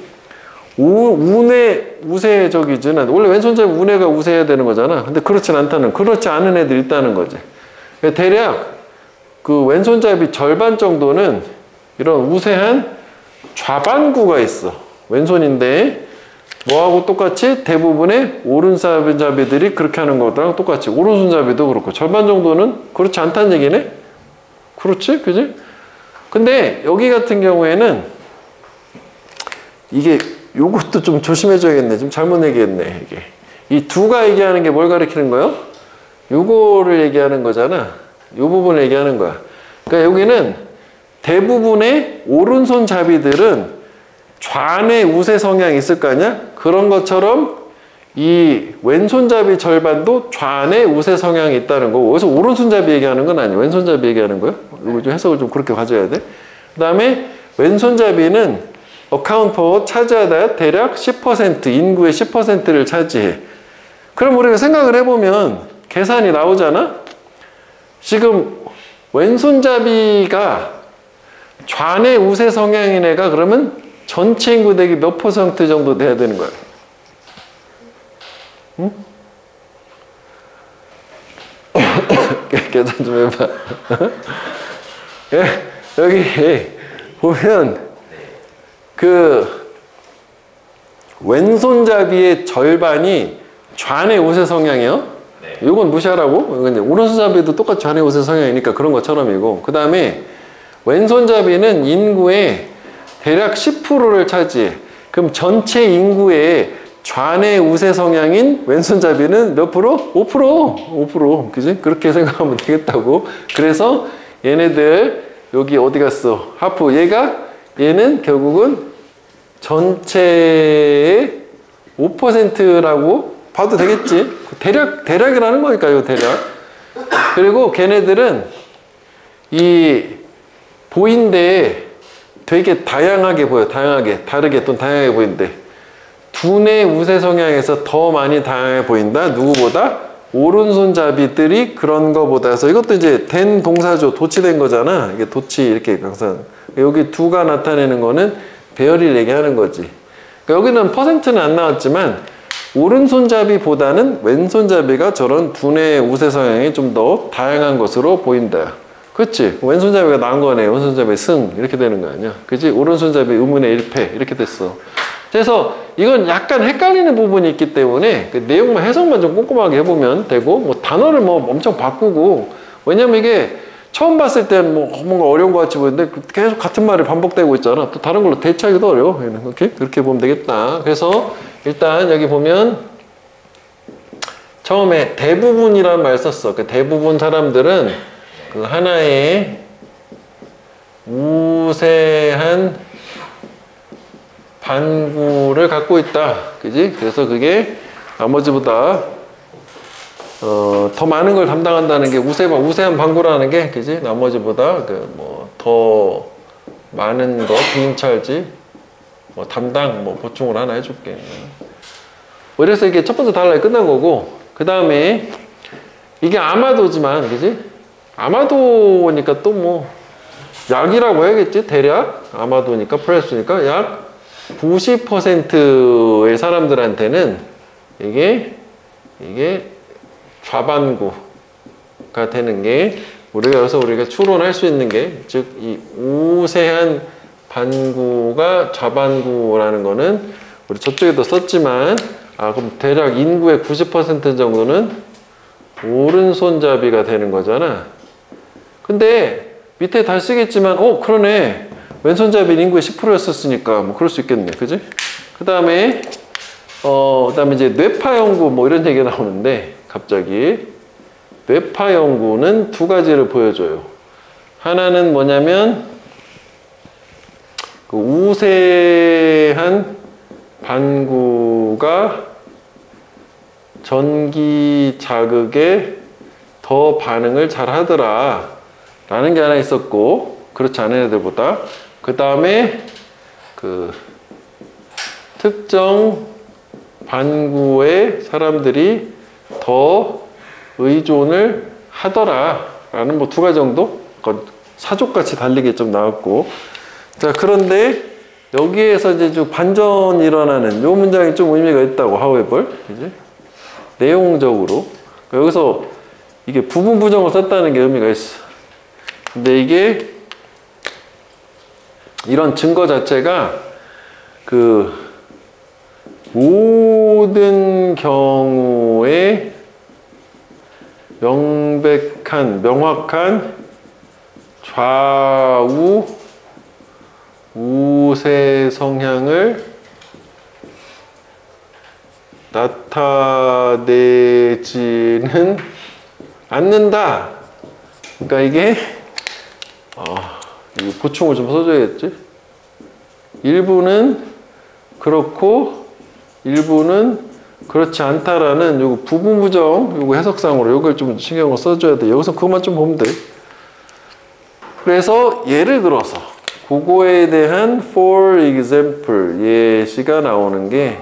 [SPEAKER 1] 우뇌 우세적이지는 않아. 원래 왼손잡이 우뇌가 우세해야 되는 거잖아. 근데 그렇지 않다는, 그렇지 않은 애들이 있다는 거지. 대략 그 왼손잡이 절반 정도는 이런 우세한 좌반구가 있어. 왼손인데 뭐하고 똑같이 대부분의 오른손잡이들이 그렇게 하는 거랑 똑같이 오른손잡이도 그렇고 절반 정도는 그렇지 않다는 얘기네. 그렇지? 그지? 근데 여기 같은 경우에는 이게 요것도 좀 조심해줘야겠네. 좀 잘못 얘기했네. 이게 이 두가 얘기하는 게 뭘 가리키는 거예요? 요거를 얘기하는 거잖아. 요 부분을 얘기하는 거야. 그러니까 여기는 대부분의 오른손잡이들은 좌뇌 우세 성향이 있을 거 아니야? 그런 것처럼 이 왼손잡이 절반도 좌뇌 우세 성향이 있다는 거고, 여기서 오른손잡이 얘기하는 건 아니야. 왼손잡이 얘기하는 거야. 이거 좀 해석을 좀 그렇게 가져야 돼. 그 다음에 왼손잡이는 account for 차지하다 대략 10%, 인구의 10%를 차지해. 그럼 우리가 생각을 해보면 계산이 나오잖아? 지금 왼손잡이가 좌뇌 우세 성향인 애가 그러면 전체 인구 대비 몇 퍼센트 정도 돼야 되는 거야? 응? 계산 좀 해봐. 여기 보면 그 왼손잡이의 절반이 좌뇌 우세 성향이에요. 이건 무시하라고. 오른손잡이도 똑같이 좌뇌 우세 성향이니까 그런 것처럼이고, 그 다음에 왼손잡이는 인구의 대략 10%를 차지해. 그럼 전체 인구의 좌뇌 우세 성향인 왼손잡이는 몇 프로? 5%. 5%. 그지? 그렇게 생각하면 되겠다고. 그래서 얘네들 여기 어디 갔어? 하프. 얘는 결국은 전체의 5%라고 봐도 되겠지. 대략이라는 거니까, 이거 대략. 그리고 걔네들은 이 보인데 되게 다양하게 보여. 다르게 또 다양하게 보이는데, 두뇌 우세 성향에서 더 많이 다양하게 보인다. 누구보다? 오른손잡이들이 그런 거보다. 해서 이것도 이제 된 동사죠. 도치된 거잖아. 이게 도치 이렇게 강산. 여기 두가 나타내는 거는 배열을 얘기하는 거지. 그러니까 여기는 퍼센트는 안 나왔지만 오른손잡이보다는 왼손잡이가 저런 두뇌 우세 성향이 좀 더 다양한 것으로 보인다. 그치? 왼손잡이가 나은 거네. 왼손잡이 승 이렇게 되는 거 아니야? 그치? 오른손잡이 의문의 1패 이렇게 됐어. 그래서 이건 약간 헷갈리는 부분이 있기 때문에 그 내용만 해석만 좀 꼼꼼하게 해보면 되고, 뭐 단어를 뭐 엄청 바꾸고, 왜냐면 이게 처음 봤을 땐 뭐 뭔가 어려운 것 같이 보이는데 계속 같은 말이 반복되고 있잖아. 또 다른 걸로 대체하기도 어려워. 그렇게 보면 되겠다. 그래서 일단 여기 보면 처음에 대부분이라는 말 썼어. 그 대부분 사람들은 그 하나의 우세한 반구를 갖고 있다. 그지? 그래서 그게 나머지보다 더 많은 걸 담당한다는 게 우세한 반구라는 게, 그지? 나머지보다 더 많은 거, 비인찰지, 담당, 보충을 하나 해줄게. 그래서 이게 첫 번째 단락이 끝난 거고, 그 다음에 이게 아마도지만, 그지? 아마도니까 또 약이라고 해야겠지? 대략 아마도니까, 프레스니까 약 90%의 사람들한테는 이게 좌반구가 되는 게, 그래서 우리가 추론할 수 있는 게, 즉 이 우세한 반구가 좌반구라는 거는 우리 저쪽에도 썼지만, 그럼 대략 인구의 90% 정도는 오른손잡이가 되는 거잖아. 근데 밑에 다 쓰겠지만, 그러네. 왼손잡이 인구의 10%였었으니까 그럴 수 있겠네. 그지? 그 다음에 이제 뇌파 연구 이런 얘기가 나오는데, 갑자기 뇌파 연구는 두 가지를 보여줘요. 하나는 뭐냐면 그 우세한 반구가 전기 자극에 더 반응을 잘 하더라 라는 게 하나 있었고, 그렇지 않은 애들보다. 그 다음에 그 특정 반구의 사람들이 더 의존을 하더라 라는 두 가지 정도 사족같이 달리게 좀 나왔고. 자, 그런데 여기에서 이제 좀 반전이 일어나는 요 문장이 좀 의미가 있다고. however, 이제 내용적으로 여기서 이게 부분 부정을 썼다는 게 의미가 있어. 근데 이게 이런 증거 자체가 그 모든 경우에 명확한 좌우 우세 성향을 나타내지는 않는다. 그러니까 이게 보충을 좀 써줘야겠지. 일부는 그렇고 일부는 그렇지 않다라는 요거 부분 부정 요거 해석상으로 요걸 좀 신경을 써줘야 돼. 여기서 그것만 좀 보면 돼. 그래서 예를 들어서 그거에 대한 for example 예시가 나오는 게,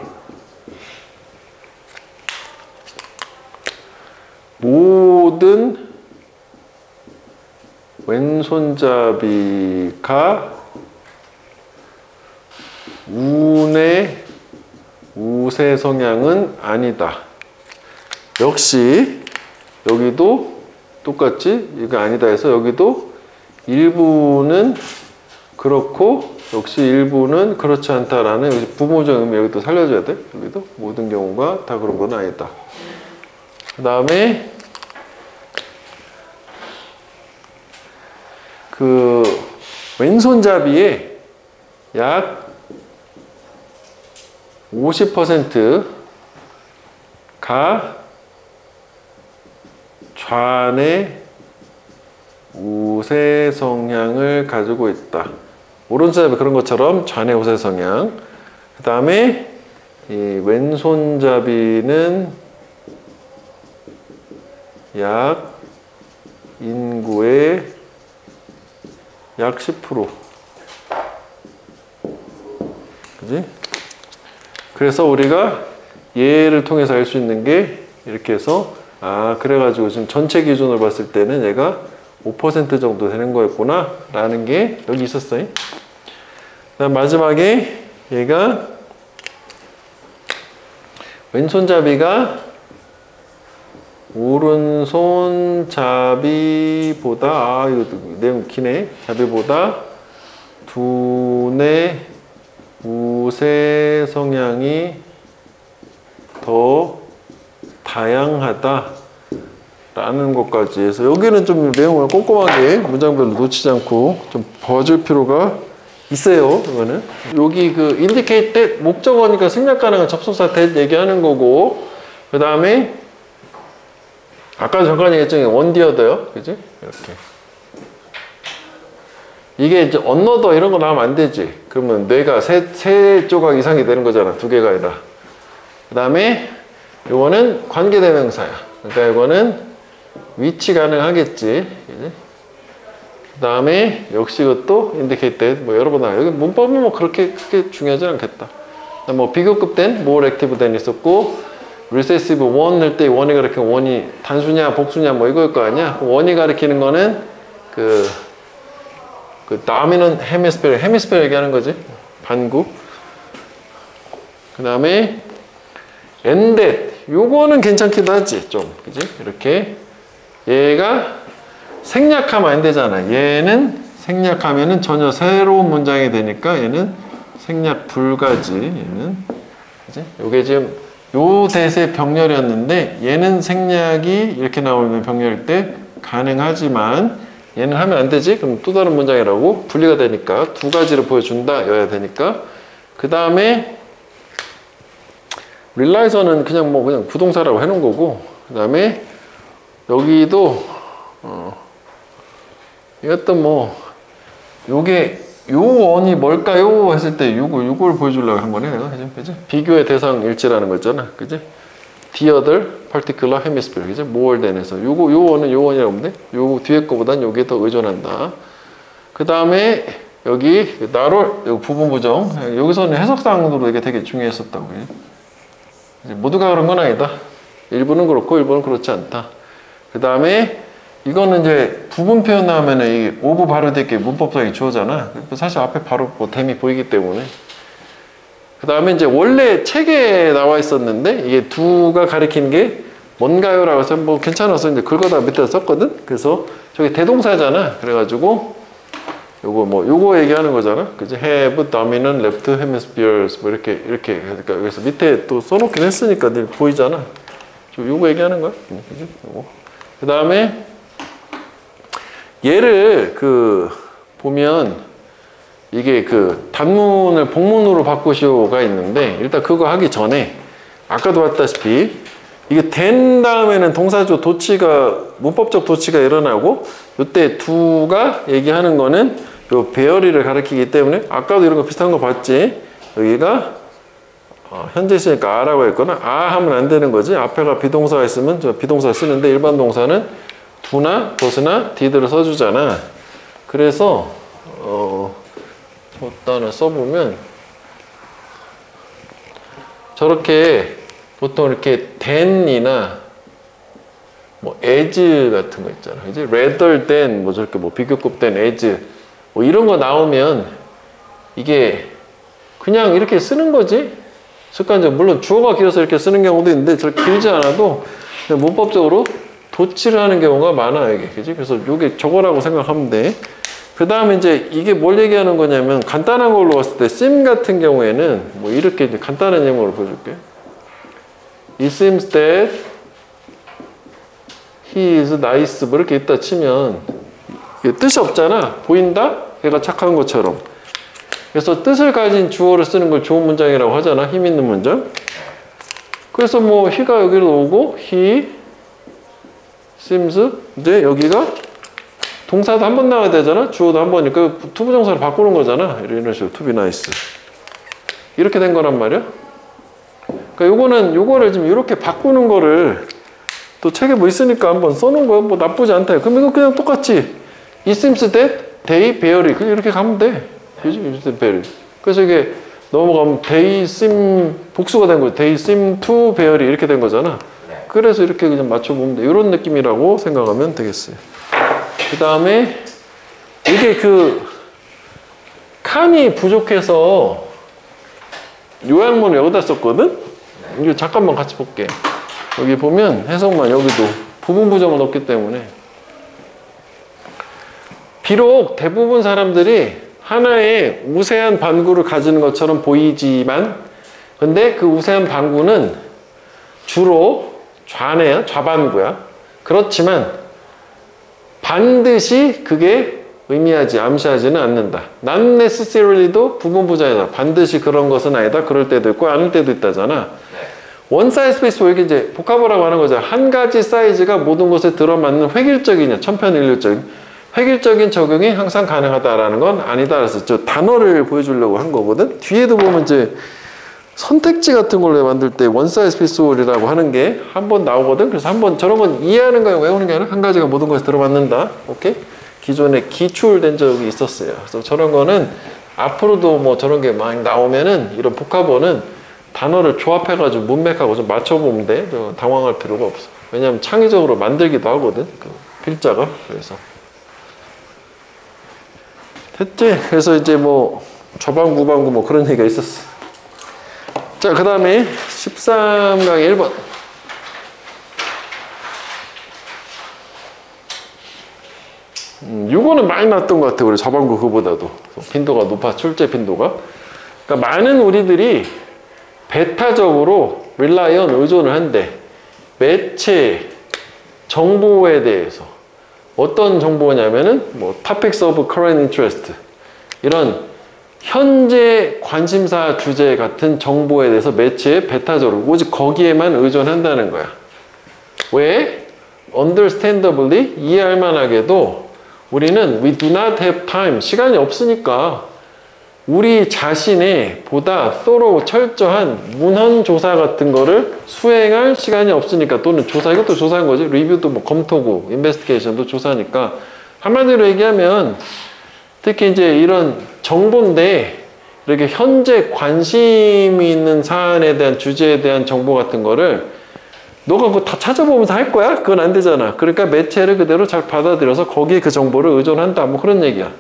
[SPEAKER 1] 모든 왼손잡이가 운의 우세 성향은 아니다. 역시 여기도 똑같이 이거 아니다 해서 여기도 일부는 그렇고 역시 일부는 그렇지 않다라는 여기 부모적 의미 여기도 살려줘야 돼. 여기도 모든 경우가 다 그런 건 아니다. 그 다음에 그 왼손잡이에 약 50%가 좌뇌 우세 성향을 가지고 있다. 오른손잡이 그런 것처럼 좌뇌 우세 성향. 그 다음에 이 왼손잡이는 약 인구의 약 10%. 그지? 그래서 우리가 얘를 통해서 알 수 있는 게 이렇게 해서 그래가지고 지금 전체 기준으로 봤을 때는 얘가 5% 정도 되는 거였구나 라는 게 여기 있었어요. 그다음 마지막에 얘가 왼손잡이가 오른손잡이보다 이거 내용 기네. 잡이보다 두뇌 우세 성향이 더 다양하다 라는 것까지 해서 여기는 좀 내용을 꼼꼼하게 문장별로 놓치지 않고 좀 봐줄 필요가 있어요. 이거는 여기 그 indicate that 목적어니까 생략 가능한 접속사 that 얘기하는 거고, 그 다음에 아까 잠깐 얘기했죠. 원디어더요. 그지? 이렇게 이게 이제 언어더 이런 거 나오면 안 되지. 그러면 뇌가 세 조각 이상이 되는 거잖아. 두 개가 아니라. 그 다음에 요거는 관계대명사야. 그러니까 이거는 위치 가능하겠지. 그 다음에 역시 이것도 indicate that 뭐 여러 번 나와요. 여기 문법은 뭐 그렇게 크게 중요하지 않겠다. 뭐 비교급된 more active than 있었고, recessive one 할 때 원이 가리키는 원이 단수냐 복수냐 뭐 이거일 거 아니야. 원이 가리키는 거는 그 dominant hemisphere 얘기하는 거지. 반구. 그 다음에 and that 요거는 괜찮기도 하지 좀. 그지? 이렇게 얘가 생략하면 안 되잖아. 얘는 생략하면은 전혀 새로운 문장이 되니까 얘는 생략 불가지. 얘는 그지? 요게 지금 요 대세 병렬이었는데 얘는 생략이 이렇게 나오면 병렬일 때 가능하지만 얘는 하면 안 되지. 그럼 또 다른 문장이라고 분리가 되니까 두 가지를 보여준다 여야 되니까. 그 다음에 릴라이저는 그냥 뭐 그냥 부동사라고 해놓은 거고, 그 다음에 여기도 이것도 뭐 요게 요 원이 뭘까요 했을 때 요걸 보여주려고 한 거네 내가. 그지? 비교의 대상 일치라는 거 있잖아. 그지? The other particular hemisphere. 그지? more than에서 요 원은 요 원이라고 하면 돼. 요 뒤에 거보단 요게 더 의존한다. 그 다음에 여기 나롤 요 부분 부정 여기서는 해석상으로 이게 되게 중요했었다고. 모두가 그런 건 아니다. 일부는 그렇고 일부는 그렇지 않다. 그 다음에 이거는 이제 부분 표현 나오면은 이 오브 발효될 게 문법상이 주어잖아. 사실 앞에 바로 뭐 댐이 보이기 때문에. 그 다음에 이제 원래 책에 나와 있었는데 이게 두가 가리키는 게 뭔가요? 라고 해서 뭐 괜찮아서 이제 긁어다 밑에다 썼거든. 그래서 저기 대동사잖아. 그래가지고 요거 얘기하는 거잖아. 그지? have dominant left hemispheres 뭐 이렇게 그러니까 여기서 밑에 또 써놓긴 했으니까 늘 보이잖아. 요거 얘기하는 거야. 그지? 그 다음에 얘를 보면 이게 단문을 복문으로 바꾸시오가 있는데 일단 그거 하기 전에 아까도 봤다시피 이게 된 다음에는 동사조 도치가 문법적 도치가 일어나고 이때 두가 얘기하는 거는 요 배열이를 가리키기 때문에 아까도 이런 거 비슷한 거 봤지. 여기가 현재 시니까 아라고 했거나 하면 안 되는 거지. 앞에가 비동사가 있으면 저 비동사 쓰는데 일반 동사는 do나 does나 did를 써주잖아. 그래서 저 단어 써보면 저렇게 보통 이렇게 than이나 뭐 as 같은 거 있잖아. 이제 rather than 뭐 저렇게 뭐 비교급된 as 뭐 이런 거 나오면 이게 그냥 이렇게 쓰는 거지. 습관적으로 물론 주어가 길어서 이렇게 쓰는 경우도 있는데 저렇게 길지 않아도 그냥 문법적으로 도치를 하는 경우가 많아 이게. 그지? 그래서 요게 저거라고 생각하면 돼. 그 다음에 이제 이게 뭘 얘기하는 거냐면 간단한 걸로 봤을 때 sim 같은 경우에는 뭐 이렇게 이제 간단한 예문으로 보여줄게. It seems that he is nice 뭐 이렇게 있다 치면 이게 뜻이 없잖아. 보인다? 걔가 착한 것처럼. 그래서 뜻을 가진 주어를 쓰는 걸 좋은 문장이라고 하잖아. 힘 있는 문장. 그래서 뭐 he가 여기로 오고 he seems 이제 여기가 동사도 한 번 나와야 되잖아. 주어도 한 번이니까 투부정사를 바꾸는 거잖아. 이런 식으로 to be nice. 이렇게 된 거란 말이야. 그러니까 요거를 지금 이렇게 바꾸는 거를 또 책에 뭐 있으니까 한번 써놓은 거야. 뭐 나쁘지 않다. 그럼 이거 그냥 똑같이 it seems that they barely 그냥 이렇게 가면 돼. 그지? barely. 그래서 이게 넘어가면 they seem 복수가 된 거야. they seem to barely 이렇게 된 거잖아. 그래서 이렇게 그냥 맞춰보면 돼. 이런 느낌이라고 생각하면 되겠어요. 그 다음에 이게 그 칸이 부족해서 요약문을 여기다 썼거든? 이거 잠깐만 같이 볼게. 여기 보면 해석만 여기도 부분 부정은 없기 때문에 비록 대부분 사람들이 하나의 우세한 반구를 가지는 것처럼 보이지만 근데 그 우세한 반구는 주로 좌반구야. 그렇지만 반드시 그게 의미하지, 암시하지는 않는다. Not necessarily도 부분 부정이다. 반드시 그런 것은 아니다. 그럴 때도 있고 아닐 때도 있다잖아. 원 사이즈 스페이스 이게 이제 복합어라고 하는 거죠. 한 가지 사이즈가 모든 곳에 들어맞는 획일적이냐, 천편일률적인 획일적인 적용이 항상 가능하다라는 건 아니다. 그래서 저 단어를 보여주려고 한 거거든. 뒤에도 보면 이제 선택지 같은 걸로 만들 때 원 사이즈 피스 홀이라고 하는 게 한 번 나오거든. 그래서 한번 저런 건 이해하는 거야, 외우는 게 아니라 한 가지가 모든 것에 들어맞는다. 오케이? 기존에 기출된 적이 있었어요. 그래서 저런 거는 앞으로도 뭐 저런 게 많이 나오면은 이런 복합어는 단어를 조합해가지고 문맥하고 좀 맞춰보면 돼. 당황할 필요가 없어. 왜냐면 창의적으로 만들기도 하거든. 그 필자가. 그래서 됐지? 그래서 이제 뭐 좌반구, 우반구 뭐 그런 얘기가 있었어. 자, 그 다음에 13강의 1번. 요거는 많이 났던 것 같아. 우리 좌반구 그보다도. 빈도가 높아, 출제 빈도가. 그러니까 많은 우리들이 배타적으로 rely on 의존을 한대. 매체, 정보에 대해서. 어떤 정보냐면은 뭐 topics of current interest. 이런 현재 관심사 주제 같은 정보에 대해서 매체에 배타적으로 오직 거기에만 의존한다는 거야. 왜? Understandably 이해할 만하게도 우리는 we do not have time 시간이 없으니까 우리 자신의 보다 thorough 철저한 문헌 조사 같은 거를 수행할 시간이 없으니까 또는 조사 이것도 조사한 거지 리뷰도 뭐 검토고 인베스티게이션도 조사니까 한마디로 얘기하면 특히 이제 이런 정보인데 이렇게 현재 관심이 있는 사안에 대한 주제에 대한 정보 같은 거를 너가 그거 다 찾아보면서 할 거야? 그건 안 되잖아. 그러니까 매체를 그대로 잘 받아들여서 거기에 그 정보를 의존한다. 뭐 그런 얘기야.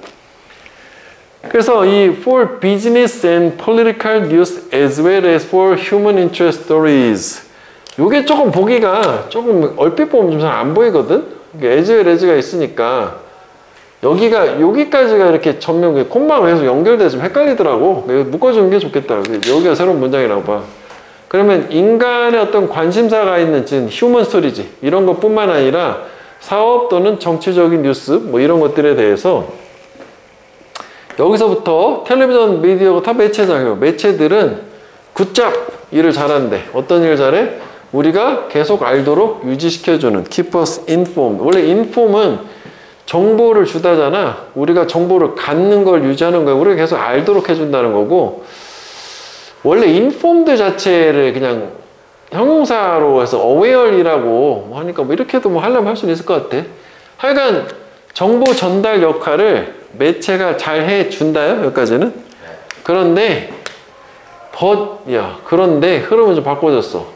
[SPEAKER 1] 그래서 이 for business and political news as well as for human interest stories 요게 조금 보기가 조금 얼핏 보면 좀 잘 안 보이거든? as well as가 있으니까 여기까지가 이렇게 전면 콤마가 계속 연결돼서 좀 헷갈리더라고. 묶어주는 게 좋겠다. 여기가 새로운 문장이라고 봐. 그러면 인간의 어떤 관심사가 있는 지금 휴먼 스토리지 이런 것뿐만 아니라 사업 또는 정치적인 뉴스 뭐 이런 것들에 대해서 여기서부터 텔레비전 미디어가 다 매체잖아요. 매체들은 굿잡 일을 잘하는데 어떤 일을 잘해? 우리가 계속 알도록 유지시켜주는 keep us informed. 원래 inform은 정보를 주다잖아. 우리가 정보를 갖는 걸 유지하는 거야. 우리가 계속 알도록 해준다는 거고 원래 informed 자체를 그냥 형용사로 해서 aware이라고 하니까 뭐 이렇게도 뭐 하려면 할 수는 있을 것 같아. 하여간 정보 전달 역할을 매체가 잘 해준다요. 여기까지는. 그런데 그런데 흐름은 좀 바꿔졌어.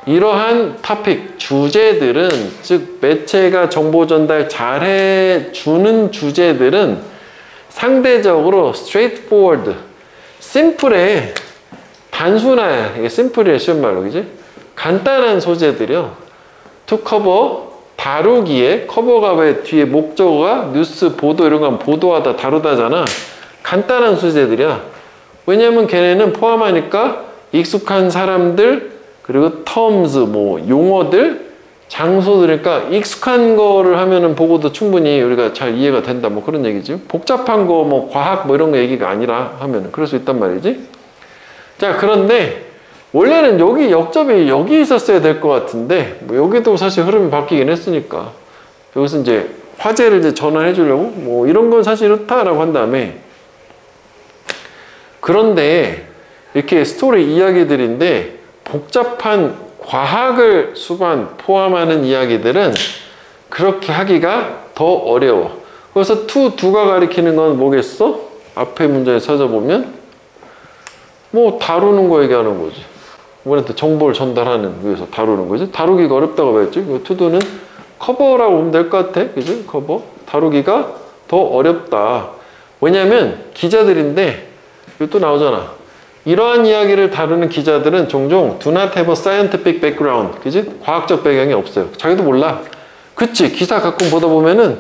[SPEAKER 1] 이러한 토픽, 주제들은, 즉 매체가 정보 전달 잘해 주는 주제들은 상대적으로 straightforward, 심플해, 단순해. 이게 심플이에요, 쉬운 말로, 그지? 간단한 소재들이요. to cover, 다루기에, 커버가 왜 뒤에 목적어가 뉴스, 보도 이런 건 보도하다, 다루다잖아. 간단한 소재들이야. 왜냐면 걔네는 포함하니까 익숙한 사람들, 그리고 terms, 뭐 용어들, 장소들이니까 익숙한 거를 하면은 보고도 충분히 우리가 잘 이해가 된다, 뭐 그런 얘기지. 복잡한 거, 뭐 과학 뭐 이런 거 얘기가 아니라 하면은 그럴 수 있단 말이지. 자, 그런데 원래는 여기 역접이 여기 있었어야 될 것 같은데, 뭐 여기도 사실 흐름이 바뀌긴 했으니까 여기서 이제 화제를 이제 전환해 주려고 뭐 이런 건 사실 이렇다라고 한 다음에, 그런데 이렇게 스토리 이야기들인데 복잡한 과학을 포함하는 이야기들은 그렇게 하기가 더 어려워. 그래서 두가 가리키는 건 뭐겠어? 앞에 문제에 찾아보면 뭐 다루는 거 얘기하는 거지. 이번에 정보를 전달하는 위해서 다루는 거지. 다루기가 어렵다고 말했지. 투두는 커버라고 보면 될 것 같아. 그지? 커버. 다루기가 더 어렵다. 왜냐면 기자들인데 이거 또 나오잖아. 이러한 이야기를 다루는 기자들은 종종 do not have a scientific background. 그지? 과학적 배경이 없어요. 자기도 몰라. 그치? 기사 가끔 보다 보면은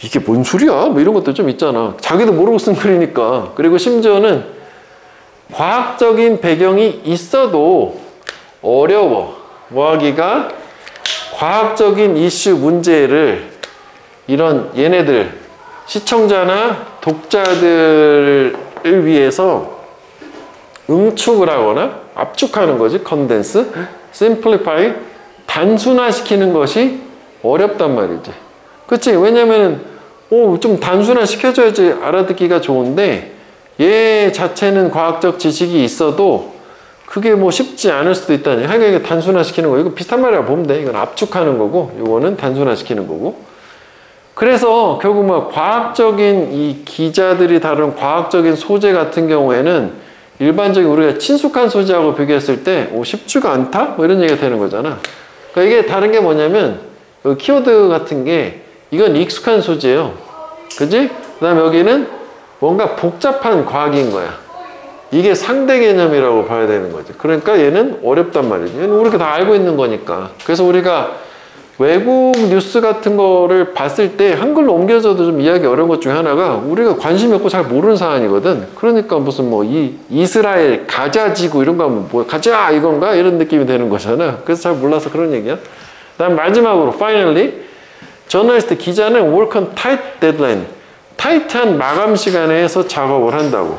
[SPEAKER 1] 이게 뭔 소리야? 뭐 이런 것도 좀 있잖아. 자기도 모르고 쓴 글이니까. 그리고 심지어는 과학적인 배경이 있어도 어려워. 뭐 하기가? 과학적인 이슈 문제를 이런 얘네들 시청자나 독자들을 위해서 응축을 하거나 압축하는 거지. 컨덴스, 심플리파이, 단순화시키는 것이 어렵단 말이지. 그치? 왜냐면은 좀 단순화시켜줘야지 알아듣기가 좋은데 얘 자체는 과학적 지식이 있어도 그게 뭐 쉽지 않을 수도 있다니. 하여간 이게 단순화시키는 거. 이거 비슷한 말이라고 보면 돼. 이건 압축하는 거고 이거는 단순화시키는 거고. 그래서 결국 뭐 과학적인 이 기자들이 다룬 과학적인 소재 같은 경우에는 일반적인 우리가 친숙한 소재하고 비교했을 때 쉽지가 않다? 뭐 이런 얘기가 되는 거잖아. 그러니까 이게 다른 게 뭐냐면 여기 키워드 같은 게 이건 익숙한 소재예요. 그지? 그 다음에 여기는 뭔가 복잡한 과학인 거야. 이게 상대 개념이라고 봐야 되는 거지. 그러니까 얘는 어렵단 말이지. 얘는 우리가 다 알고 있는 거니까. 그래서 우리가 외국 뉴스 같은 거를 봤을 때 한글로 옮겨져도 좀 이해하기 어려운 것 중에 하나가 우리가 관심이 없고 잘 모르는 사안이거든. 그러니까 무슨 뭐 이스라엘 가자지구 이런 거 하면 뭐 가자 이건가? 이런 느낌이 되는 거잖아. 그래서 잘 몰라서 그런 얘기야. 그다음 마지막으로 finally 저널리스트 기자는 work on tight deadline. 타이트한 마감 시간에서 작업을 한다고.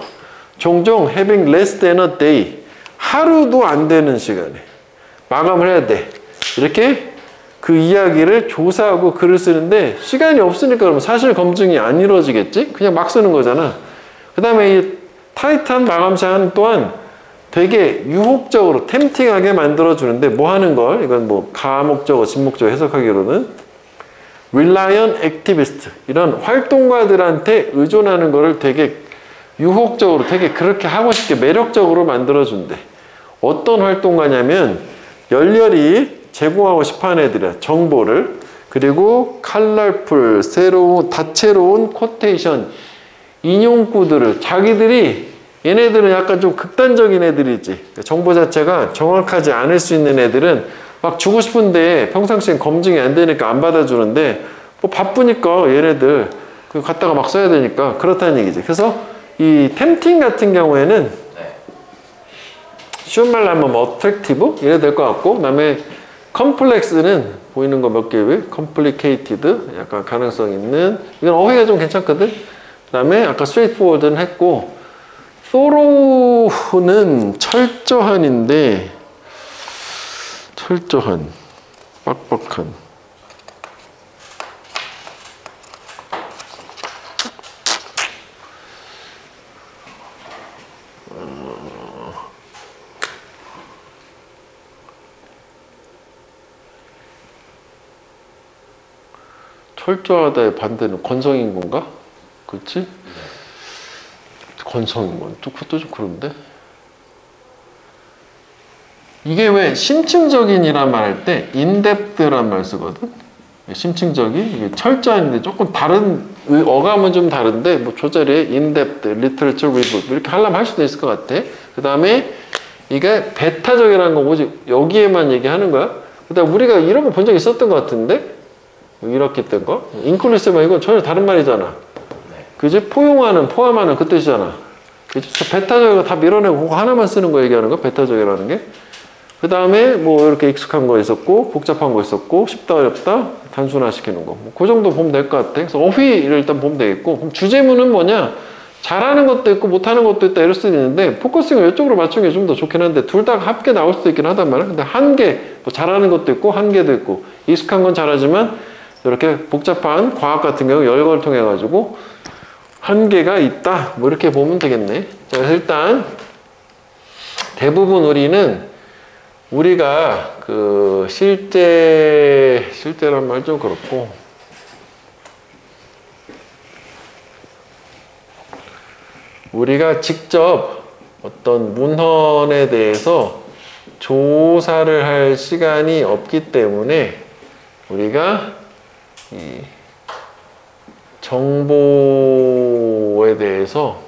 [SPEAKER 1] 종종 having less than a day. 하루도 안 되는 시간에 마감을 해야 돼. 이렇게 그 이야기를 조사하고 글을 쓰는데 시간이 없으니까 그러면 사실 검증이 안 이루어지겠지? 그냥 막 쓰는 거잖아. 그 다음에 이 타이트한 마감 시간 또한 되게 유혹적으로 템팅하게 만들어주는데 뭐 하는 걸? 이건 뭐 가목적어, 진목적어 해석하기로는 rely on activist 이런 활동가들한테 의존하는 거를 되게 유혹적으로 되게 그렇게 하고 싶게 매력적으로 만들어준대. 어떤 활동가냐면 열렬히 제공하고 싶어하는 애들이야. 정보를. 그리고 컬러풀, 새로운, 다채로운 코테이션, 인용구들을 자기들이 얘네들은 약간 좀 극단적인 애들이지. 정보 자체가 정확하지 않을 수 있는 애들은 막 주고 싶은데 평상시엔 검증이 안 되니까 안 받아주는데 뭐 바쁘니까 얘네들 그 갖다가 막 써야 되니까 그렇다는 얘기지. 그래서 이 템팅 같은 경우에는 쉬운 말로 하면 뭐 어트랙티브 이래 될 것 같고, 그 다음에 컴플렉스는 보이는 거 몇 개 외, 컴플리케이티드 약간 가능성 있는, 이건 어휘가 좀 괜찮거든. 그 다음에 아까 스트레이트포워드는 했고, thorough는 철저한인데 철저한, 빡빡한. 철저하다의 반대는 건성인 건가? 그렇지? 건성인 건 또 그것도 좀 그런데. 이게 왜 심층적인이란 말 할 때 인뎁트란 말 쓰거든. 심층적인, 이게 철저한데 조금 다른 어감은 좀 다른데 뭐 조절에 인뎁트, 리터처 리뷰 이렇게 하려면 할 수도 있을 것 같아. 그 다음에 이게 베타적이라는 거 뭐지? 여기에만 얘기하는 거야. 그다음 우리가 이런 거 본 적 있었던 것 같은데 이렇게 뜬 거. 인클루시브 이건 전혀 다른 말이잖아. 그지? 포함하는 그 뜻이잖아. 그지? 베타적이고 다 밀어내고 그거 하나만 쓰는 거 얘기하는 거 베타적이라는 게. 그 다음에 뭐 이렇게 익숙한 거 있었고 복잡한 거 있었고 쉽다 어렵다 단순화시키는 거. 그 정도 보면 될 것 같아. 그래서 어휘를 일단 보면 되겠고 그럼 주제문은 뭐냐? 잘하는 것도 있고 못하는 것도 있다 이럴 수도 있는데 포커싱을 이쪽으로 맞추는 게 좀 더 좋긴 한데 둘 다 함께 나올 수도 있긴 하단 말이야. 근데 한 개, 뭐 잘하는 것도 있고 한 개도 있고 익숙한 건 잘하지만 이렇게 복잡한 과학 같은 경우 열거를 통해 가지고 한계가 있다 뭐 이렇게 보면 되겠네. 자, 그래서 일단 대부분 우리가 그 실제란 말 좀 그렇고 우리가 직접 어떤 문헌에 대해서 조사를 할 시간이 없기 때문에 우리가 이 정보에 대해서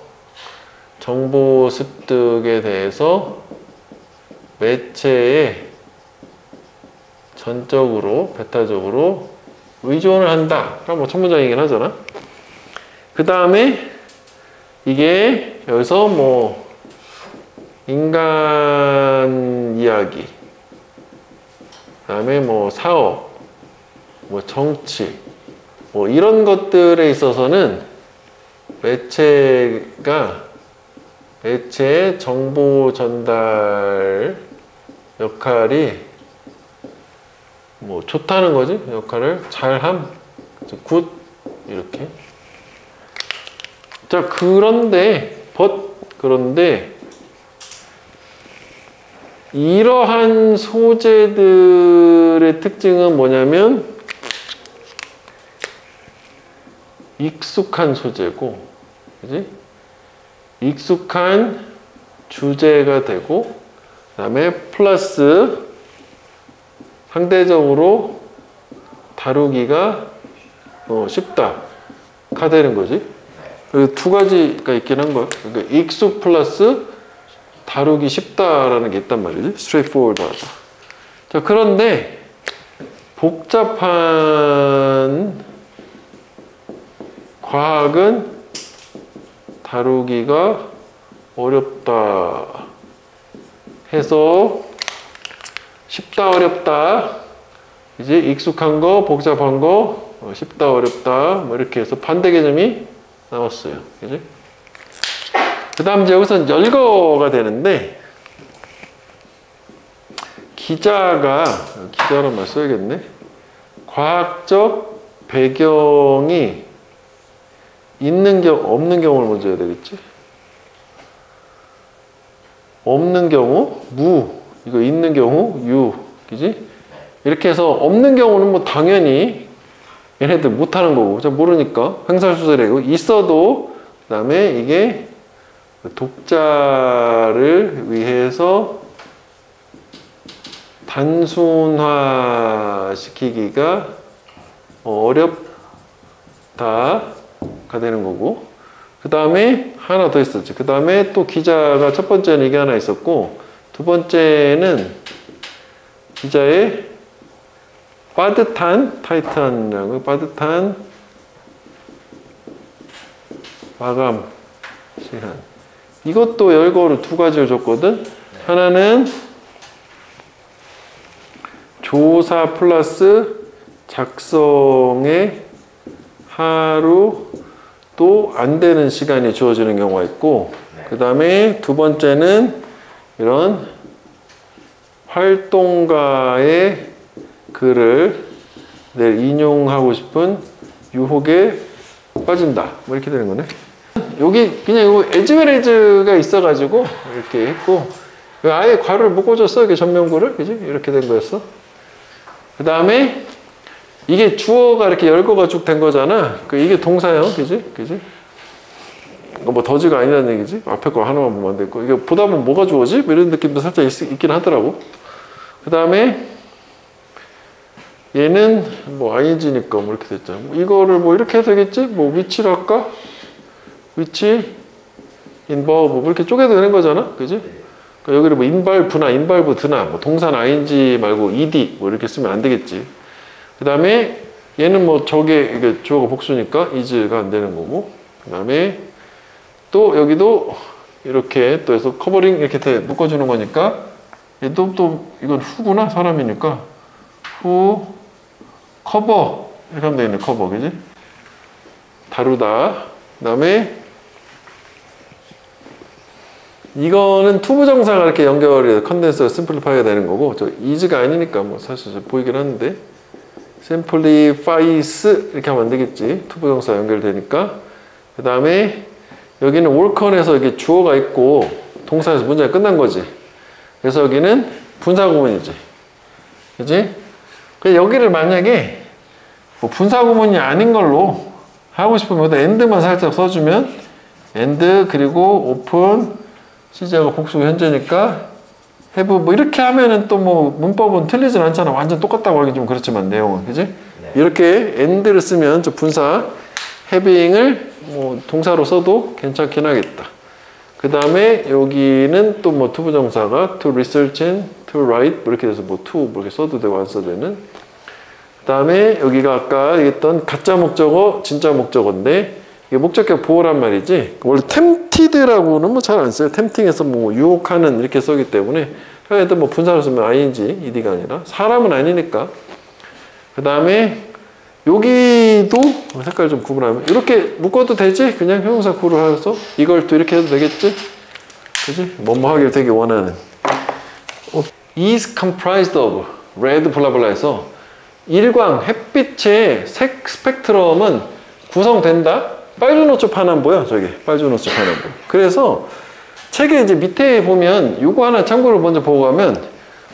[SPEAKER 1] 정보 습득에 대해서 매체에 전적으로 베타적으로 의존을 한다. 그럼 뭐 천문장이긴 하잖아. 그 다음에 이게 여기서 뭐 인간 이야기, 그 다음에 뭐 사업, 뭐 정치, 뭐 이런 것들에 있어서는 매체의 정보 전달 역할이 뭐 좋다는 거지. 역할을 잘함, 굿 이렇게. 자, 그런데 이러한 소재들의 특징은 뭐냐면 익숙한 소재고, 그지? 익숙한 주제가 되고, 그 다음에 플러스 상대적으로 다루기가 쉽다가 되는 거지. 두 가지가 있긴 한 거야. 그러니까 익숙 플러스 다루기 쉽다라는 게 있단 말이지. straightforward하다. 자, 그런데 복잡한 과학은 다루기가 어렵다 해서 쉽다 어렵다 이제 익숙한 거 복잡한 거 쉽다 어렵다 뭐 이렇게 해서 반대 개념이 나왔어요. 그지? 그 다음 이제 여기서 열거가 되는데 기자란 말 써야겠네. 과학적 배경이 있는 경우 없는 경우를 먼저 해야 되겠지. 없는 경우 이거 있는 경우 그지? 이렇게 해서 없는 경우는 뭐 당연히 얘네들 못하는 거고 잘 모르니까 횡설수설이고 있어도 그 다음에 이게 독자를 위해서 단순화시키기가 어렵다가 되는 거고 그 다음에 하나 더 있었지. 그 다음에 또 기자가 첫 번째는 이게 하나 있었고 두 번째는 기자의 타이트한 빠듯한 마감 시간. 이것도 열거로 두 가지를 줬거든. 하나는 조사 플러스 작성에 하루 또 안 되는 시간이 주어지는 경우가 있고 그 다음에 두 번째는 이런 활동가의 글을 내일 인용하고 싶은 유혹에 빠진다. 뭐 이렇게 되는 거네. 여기 그냥 이거 에즈웨레즈가 있어가지고 이렇게 했고 아예 괄호를 못 꽂았어. 이게 전면구를. 그지? 이렇게 된 거였어. 그 다음에 이게 주어가 이렇게 열거가 쭉 된 거잖아. 이게 동사형. 그지? 그지? 뭐 더지가 아니라는 얘기지. 앞에 거 하나만 보면 안 되고 이게 보다 보면 뭐가 주어지? 뭐 이런 느낌도 살짝 있긴 하더라고. 그 다음에 얘는 뭐 ing니까 뭐 이렇게 됐잖아. 이거를 뭐 이렇게 해도 되겠지? 뭐 위치를 할까? 위치, involve 뭐 이렇게 쪼개도 되는 거잖아, 그지? 그러니까 여기를 뭐 involve나 involved나 뭐 동사는 ing 말고 ed 뭐 이렇게 쓰면 안 되겠지. 그 다음에 얘는 뭐 저게 이게 주어가 복수니까 is가 안 되는 거고. 그 다음에 또 여기도 이렇게 또 해서 커버링 이렇게 묶어주는 거니까 얘도 또 이건 who구나 사람이니까 who 커버 이렇게 하면 되겠네. 커버 그지? 다루다. 그 다음에 이거는 투부정사가 이렇게 연결이 돼서 컨덴서가 심플리파이가 되는 거고 저 is가 아니니까 뭐 사실 보이긴 하는데 simplifies 이렇게 하면 안 되겠지. 투부정사 연결되니까. 그 다음에 여기는 workon에서 이게 주어가 있고 동사에서 문제가 끝난 거지. 그래서 여기는 분사구문이지. 그지? 여기를 만약에 뭐 분사구문이 아닌 걸로 하고 싶으면 여기다 and만 살짝 써주면 and 그리고 open 시제가 복수 현재니까 have 뭐 이렇게 하면은 또 뭐 문법은 틀리진 않잖아. 완전 똑같다고 하긴 좀 그렇지만 내용은 그지? 네. 이렇게 and를 쓰면 저 분사 having을 뭐 동사로 써도 괜찮긴 하겠다. 그 다음에 여기는 또 뭐 투부정사가 to research in, to write 뭐 이렇게 돼서 뭐 to 뭐 이렇게 써도 되고 안 써도 되는. 그 다음에 여기가 아까 얘기했던 가짜 목적어, 진짜 목적어인데 이게 목적격 보호란 말이지. 원래 tempted라고는 뭐 잘 안 써요. tempting에서 뭐 유혹하는 이렇게 쓰기 때문에 하여튼 뭐 분사로 쓰면 ing, ed가 아니라 사람은 아니니까. 그 다음에 여기도 색깔 좀 구분하면 이렇게 묶어도 되지? 그냥 형용사 구를 해서 이걸 또 이렇게 해도 되겠지? 그지? 뭐뭐 하길 되게 원하는. is comprised of red 블라블라 해서 일광, 햇빛의 색 스펙트럼은 구성된다? 빨주노초 파남보야, 저게. 빨주노초 파남보. 그래서 책에 이제 밑에 보면 이거 하나 참고로 먼저 보고 가면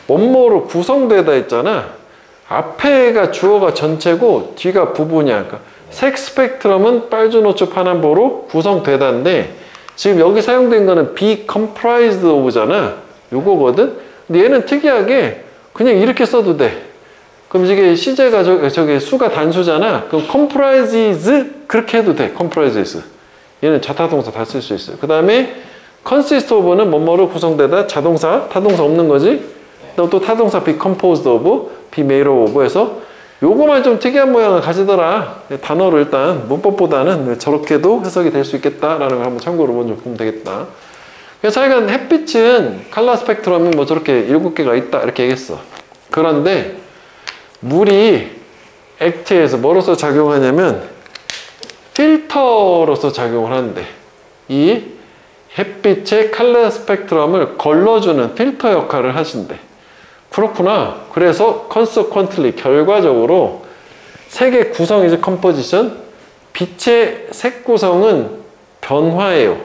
[SPEAKER 1] 뭐뭐로 구성되다 했잖아. 앞에가 주어가 전체고 뒤가 부분이야. 그러니까 색 스펙트럼은 빨주노초 파남보로 구성되다인데 지금 여기 사용된 거는 be comprised of잖아. 요거거든. 근데 얘는 특이하게 그냥 이렇게 써도 돼. 그럼 이게 시제가 저기 수가 단수잖아. 그럼 comprises 그렇게 해도 돼. comprises. 얘는 자타동사 다 쓸 수 있어요. 그 다음에 consist of는 뭐뭐로 구성되다 자동사, 타동사 없는 거지. 또 타동사 be composed of, be made of 해서 요거만 좀 특이한 모양을 가지더라. 단어를 일단 문법보다는 저렇게도 해석이 될 수 있겠다라는 걸 한번 참고로 먼저 보면 되겠다. 그래서 하여간 햇빛은 컬러 스펙트럼이 뭐 저렇게 7개가 있다 이렇게 얘기했어. 그런데 물이 액체에서 뭐로서 작용하냐면 필터로서 작용을 하는데 이 햇빛의 컬러 스펙트럼을 걸러주는 필터 역할을 하신대. 그렇구나. 그래서 consequently 결과적으로 색의 구성이지 컴포지션, 빛의 색 구성은 변화해요.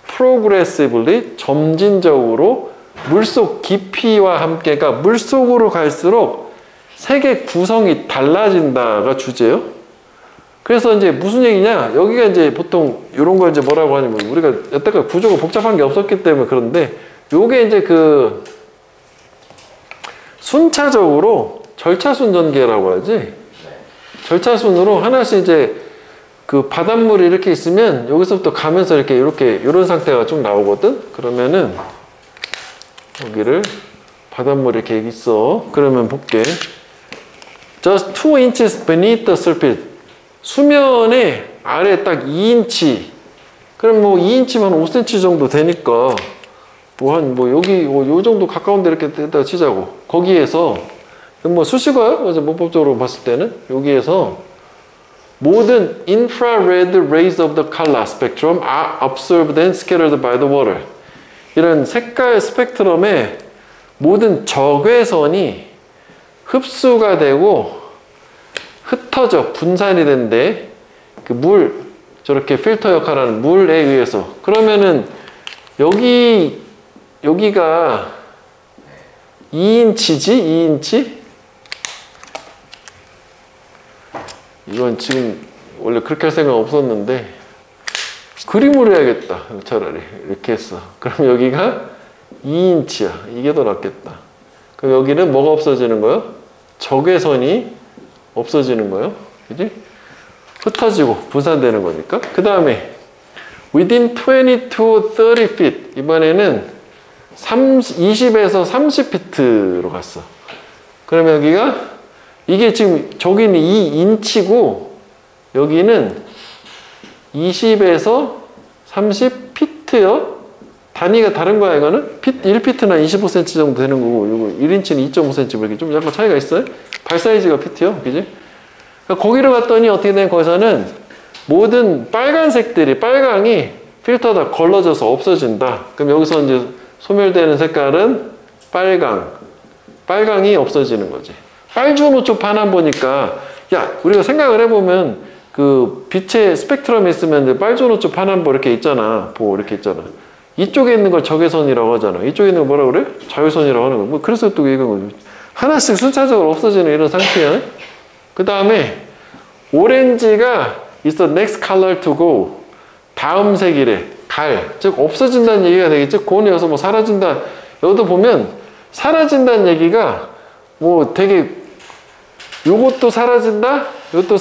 [SPEAKER 1] progressively 점진적으로 물속 깊이와 함께가 물속으로 갈수록 색의 구성이 달라진다가 주제요. 그래서 이제 무슨 얘기냐? 여기가 이제 보통 이런 걸 이제 뭐라고 하냐면 우리가 여태까지 구조가 복잡한 게 없었기 때문에 그런데 요게 이제 그 순차적으로 절차순 전개라고 하지. 절차순으로 하나씩 이제 그 바닷물이 이렇게 있으면 여기서부터 가면서 이렇게 이런 상태가 쭉 나오거든. 그러면은 여기를 바닷물이 이렇게 있어. 그러면 볼게. Just 2 inches beneath the surface. 수면의 아래 딱 2인치. 그럼 뭐 2인치면 5cm 정도 되니까 여기 요 정도 가까운데 이렇게 떼다 치자고. 거기에서 뭐 수식어요? 그래서 문법적으로 봤을 때는 여기에서 모든 infrared rays of the color spectrum are observed and scattered by the water. 이런 색깔 스펙트럼의 모든 적외선이 흡수가 되고 흩어져 분산이 된대. 그 물, 저렇게 필터 역할하는 물에 의해서. 그러면은 여기가 2인치지? 2인치? 이건 지금 원래 그렇게 할 생각 없었는데 그림으로 해야겠다. 차라리 이렇게 했어. 그럼 여기가 2인치야. 이게 더 낫겠다. 그럼 여기는 뭐가 없어지는 거예요? 적외선이 없어지는 거예요. 그지? 흩어지고 분산되는 거니까. 그 다음에 within 20 to 30 feet. 이번에는 20에서 30피트로 갔어. 그러면 여기가 이게 지금 저기는 2인치고 여기는 20에서 30피트요. 단위가 다른 거야 이거는. 1피트나 25cm 정도 되는 거고 이거 1인치는 2.5cm 이렇게 좀 약간 차이가 있어요. 발 사이즈가 피트요. 그지? 그러니까 거기로 갔더니 어떻게 된 거기서는 모든 빨간색들이 빨강이 필터 다 걸러져서 없어진다. 그럼 여기서 이제 소멸되는 색깔은 빨강이 없어지는 거지. 빨주노초 파남 보니까 야 우리가 생각을 해보면 그 빛의 스펙트럼이 있으면 이제 빨주노초 파남보 이렇게 있잖아. 이렇게 있잖아. 이쪽에 있는 걸 적외선이라고 하잖아. 이쪽에 있는 거 뭐라 그래? 자외선이라고 하는 거. 뭐 그래서 또 이건 하나씩 순차적으로 없어지는 이런 상태야. 그 다음에 오렌지가 is the next color to go. 다음 색이래. 즉 없어진다는 얘기가 되겠지. 고는 여기서 뭐 사라진다. 여기도 보면 사라진다는 얘기가 뭐 되게 요것도 사라진다. 요것도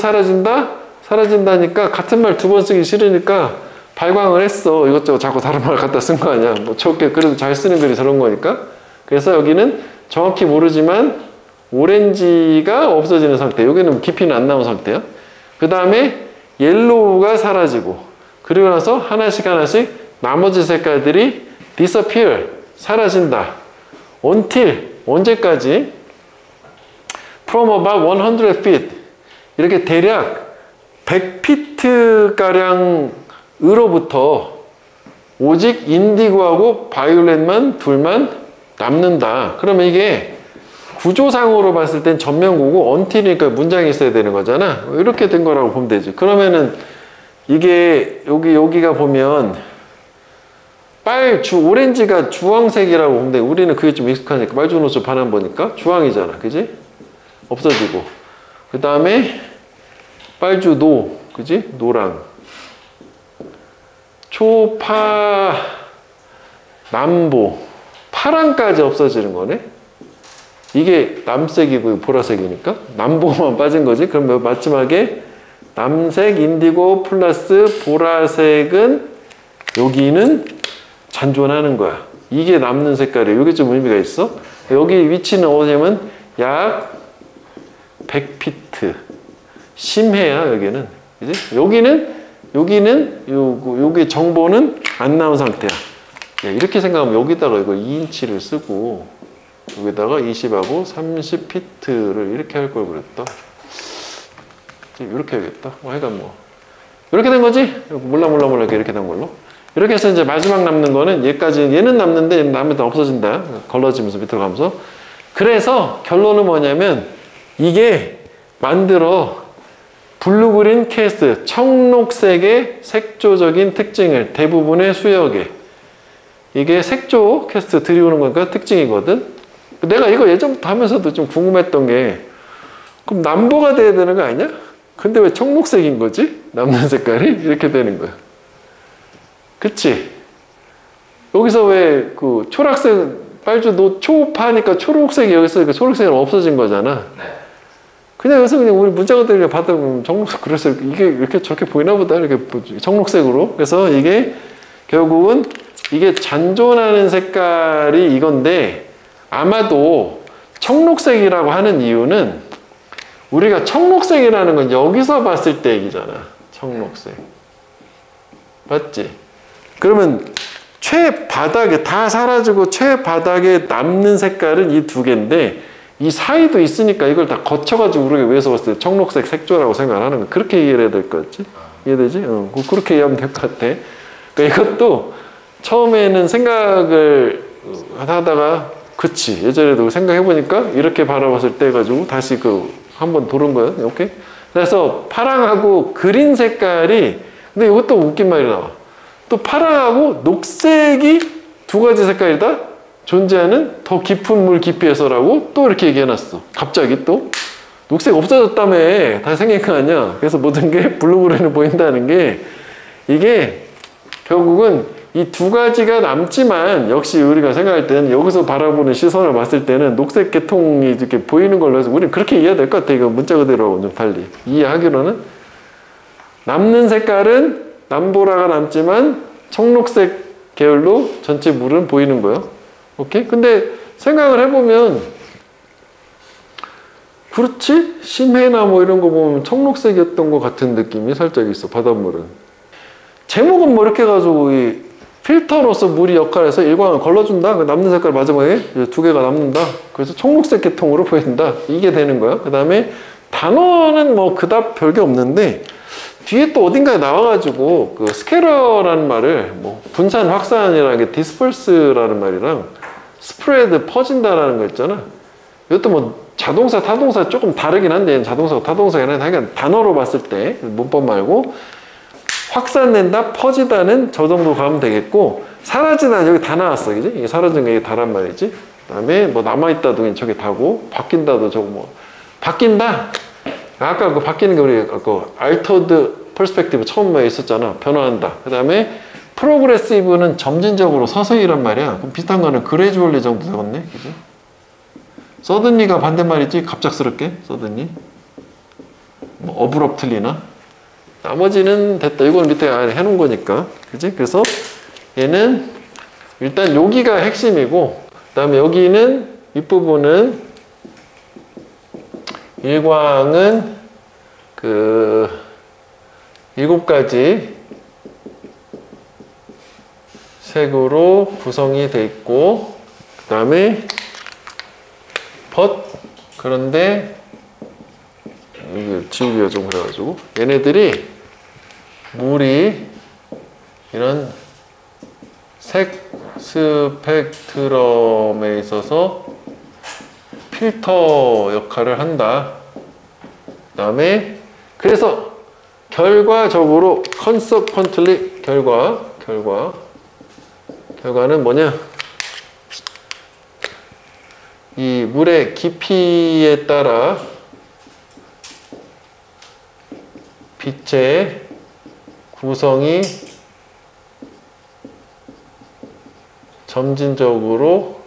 [SPEAKER 1] 사라진다니까 같은 말 두 번 쓰기 싫으니까 발광을 했어. 이것저것 자꾸 다른 말 갖다 쓴 거 아니야. 뭐 저렇게 그래도 잘 쓰는 글이 저런 거니까. 그래서 여기는 정확히 모르지만 오렌지가 없어지는 상태. 여기는 깊이는 안 나온 상태야. 그 다음에 옐로우가 사라지고 그리고 나서 하나씩 나머지 색깔들이 disappear 사라진다. until 언제까지? from about 100 feet 이렇게 대략 100피트 가량으로부터 오직 인디고하고 바이올렛만 둘만 남는다. 그러면 이게 구조상으로 봤을 땐 전면구고 until이니까 문장이 있어야 되는 거잖아. 이렇게 된 거라고 보면 되지. 그러면은 이게 여기가 보면 오렌지가 주황색이라고 보면 돼. 우리는 그게 좀 익숙하니까 빨주노초 반환 보니까 주황이잖아. 그지? 없어지고 그 다음에 빨주노 그지? 노랑 초파 남보 파랑까지 없어지는 거네. 이게 남색이고 보라색이니까 남보만 빠진 거지. 그럼 마지막에 남색 인디고 플러스 보라색은 여기는 잔존하는 거야. 이게 남는 색깔이에요. 이게 좀 의미가 있어. 여기 위치는 어디냐면 약 100피트 심해야 여기는. 그지? 여기는 요게 정보는 안 나온 상태야. 이렇게 생각하면 여기다가 이거 2인치를 쓰고 여기다가 20하고 30피트를 이렇게 할 걸 그랬다. 이렇게 해야겠다. 하여간 뭐 이렇게 된 거지? 몰라 이렇게 된 걸로. 이렇게 해서 이제 마지막 남는 거는 얘는 남는데 얘는 남으면 없어진다. 걸러지면서 밑으로 가면서. 그래서 결론은 뭐냐면 이게 만들어 블루그린 캐스트 청록색의 색조적인 특징을 대부분의 수역에 이게 색조 캐스트 들이오는 거니까 특징이거든. 내가 이거 예전부터 하면서도 좀 궁금했던 게 그럼 남보가 돼야 되는 거 아니야? 근데 왜 청록색인 거지? 남는 색깔이 이렇게 되는 거야. 그치? 여기서 왜 그 초록색 빨주 초파니까 초록색이 여기서 그 초록색은 없어진 거잖아. 그냥 여기서 그냥 우리 문자들이 받아보면 청록색 그래서 이게 이렇게 저렇게 보이나 보다 이렇게 청록색으로. 그래서 이게 결국은 이게 잔존하는 색깔이 이건데 아마도 청록색이라고 하는 이유는 우리가 청록색이라는 건 여기서 봤을 때 얘기잖아. 청록색. 맞지? 그러면 최바닥에 다 사라지고 최바닥에 남는 색깔은 이 두 개인데 이 사이도 있으니까 이걸 다 거쳐가지고 우리가 위에서 봤을 때 청록색 색조라고 생각하는 거야. 그렇게 이해를 해야 될 것 같지? 이해되지? 그렇게 이해하면 될 것 같아. 그러니까 이것도 처음에는 생각을 하다가 그치 예전에도 생각해보니까 이렇게 바라봤을 때 해가지고 다시 한번 도는 거예요. 오케이? 그래서 파랑하고 그린 색깔이 근데 이것도 웃긴 말이 나와. 또 파랑하고 녹색이 두 가지 색깔이다 존재하는 더 깊은 물 깊이에서라고 또 이렇게 얘기해놨어. 갑자기 또 녹색 없어졌다며 다시 생긴 거 아니야. 그래서 모든 게 블루그린으로 보인다는 게 이게 결국은 이 두 가지가 남지만 역시 우리가 생각할 때는 여기서 바라보는 시선을 봤을 때는 녹색 계통이 이렇게 보이는 걸로 해서 우리는 그렇게 이해될 것 같아. 이거 문자 그대로 좀 달리 이해하기로는 남는 색깔은 남보라가 남지만 청록색 계열로 전체 물은 보이는 거예요. 오케이? 근데 생각을 해보면 그렇지? 심해나 뭐 이런 거 보면 청록색이었던 것 같은 느낌이 살짝 있어. 바닷물은 제목은 뭐 이렇게 해가지고 이 필터로서 물이 역할해서 일광을 걸러준다. 남는 색깔 마지막에 두 개가 남는다. 그래서 청록색 계통으로 보인다. 이게 되는 거야. 그 다음에 단어는 뭐 그닥 별게 없는데 뒤에 또 어딘가에 나와가지고 그 스케러라는 말을 뭐 분산 확산이라는 게 디스펄스라는 말이랑 스프레드 퍼진다라는 거 있잖아. 이것도 뭐 자동사 타동사 조금 다르긴 한데 자동사가 타동사긴 한데 하여간 단어로 봤을 때 문법 말고 확산된다, 퍼지다는 저 정도 가면 되겠고 사라지다 여기 다 나왔어, 그지? 이게 사라진 게 다란 말이지. 그 다음에 뭐 남아있다도 저게 다고 바뀐다도 저거 뭐 바뀐다. 아까 그 바뀌는 게 우리 그 알터드 퍼스펙티브 처음에 있었잖아. 변화한다. 그 다음에 프로그레시브는 점진적으로 서서히란 말이야. 그럼 비슷한 거는 그레주얼리 정도 되겠네, 그지? 서든리가 반대말이지. 갑작스럽게 서든리. 뭐 어브럽틀리나. 나머지는 됐다. 이건 밑에 해놓은 거니까. 그지? 그래서 얘는 일단 여기가 핵심이고, 그 다음에 여기는 윗부분은 일광은 그 7가지 색으로 구성이 돼 있고, 그 다음에 그런데 이게 지우기가 좀 그래가지고 얘네들이 물이 이런 색 스펙트럼에 있어서 필터 역할을 한다. 그 다음에 그래서 결과적으로 consequently 결과는 뭐냐? 이 물의 깊이에 따라 빛의 구성이 점진적으로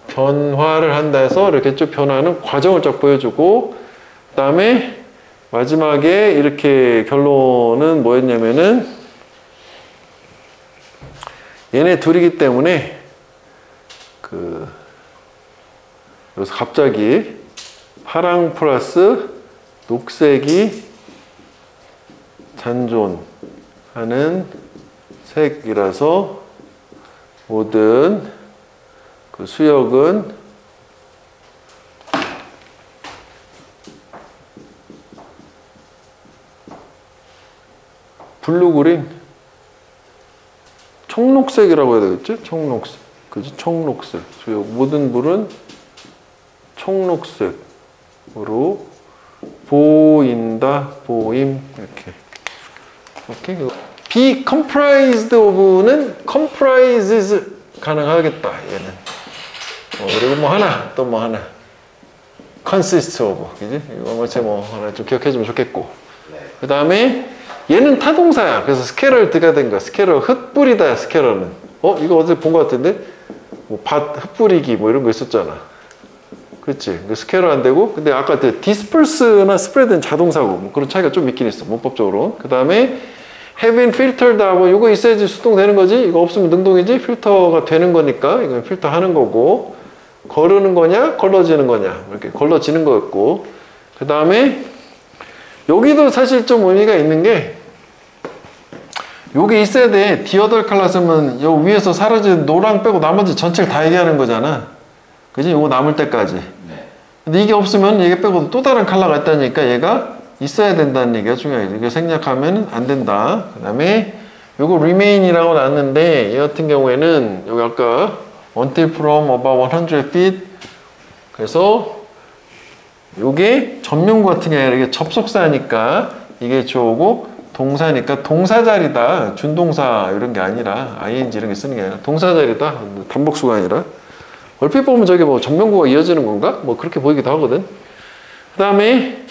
[SPEAKER 1] 변화를 한다 해서 이렇게 쭉 변화하는 과정을 쫙 보여주고, 그 다음에 마지막에 이렇게 결론은 뭐였냐면은 얘네 둘이기 때문에 여기서 갑자기 파랑 플러스 녹색이 잔존하는 색이라서 모든 그 수역은 블루그린 청록색이라고 해야 되겠지? 청록색. 그지? 청록색. 수역. 모든 물은 청록색으로 보인다, 보임. 이렇게. 오케이. be comprised of는 comprises 가능하겠다, 얘는. 그리고 뭐 하나, 또 뭐 하나. consist of. 그지? 이거 뭐 하나 좀 기억해주면 좋겠고. 그 다음에 얘는 타동사야. 그래서 스케럴드가 된 거야. 스케럴, 흩뿌리다, 스케럴은. 이거 어디서 본 것 같은데? 뭐 밭 흩뿌리기 뭐 이런 거 있었잖아. 그렇지. 스케럴 안 되고. 근데 아까 그 disperse나 spread는 자동사고 뭐 그런 차이가 좀 있긴 있어. 문법적으로. 그 다음에 having filtered 하고 이거 있어야지 수동되는 거지. 이거 없으면 능동이지. 필터가 되는 거니까 이건 필터 하는 거고. 거르는 거냐 걸러지는 거냐 이렇게 걸러지는 거였고, 그 다음에 여기도 사실 좀 의미가 있는 게 여기 있어야 돼. 디어덜 칼라 쓰면 여기 위에서 사라진 노랑 빼고 나머지 전체를 다 얘기하는 거잖아. 그지? 요거 남을 때까지. 근데 이게 없으면 얘 빼고 또 다른 컬러가 있다니까 얘가 있어야 된다는 얘기가 중요해요. 이거 생략하면 안 된다. 그 다음에 요거 remain이라고 나왔는데 얘 같은 경우에는 여기 아까 until from about 100 feet, 그래서 요게 전명구 같은 게 아니라 이게 접속사니까 이게 주어고 동사니까 동사자리다. 준동사 이런 게 아니라 ing 이런 게 쓰는 게 아니라 동사자리다. 단복수가 아니라. 얼핏 보면 저게 뭐 전명구가 이어지는 건가? 뭐 그렇게 보이기도 하거든. 그 다음에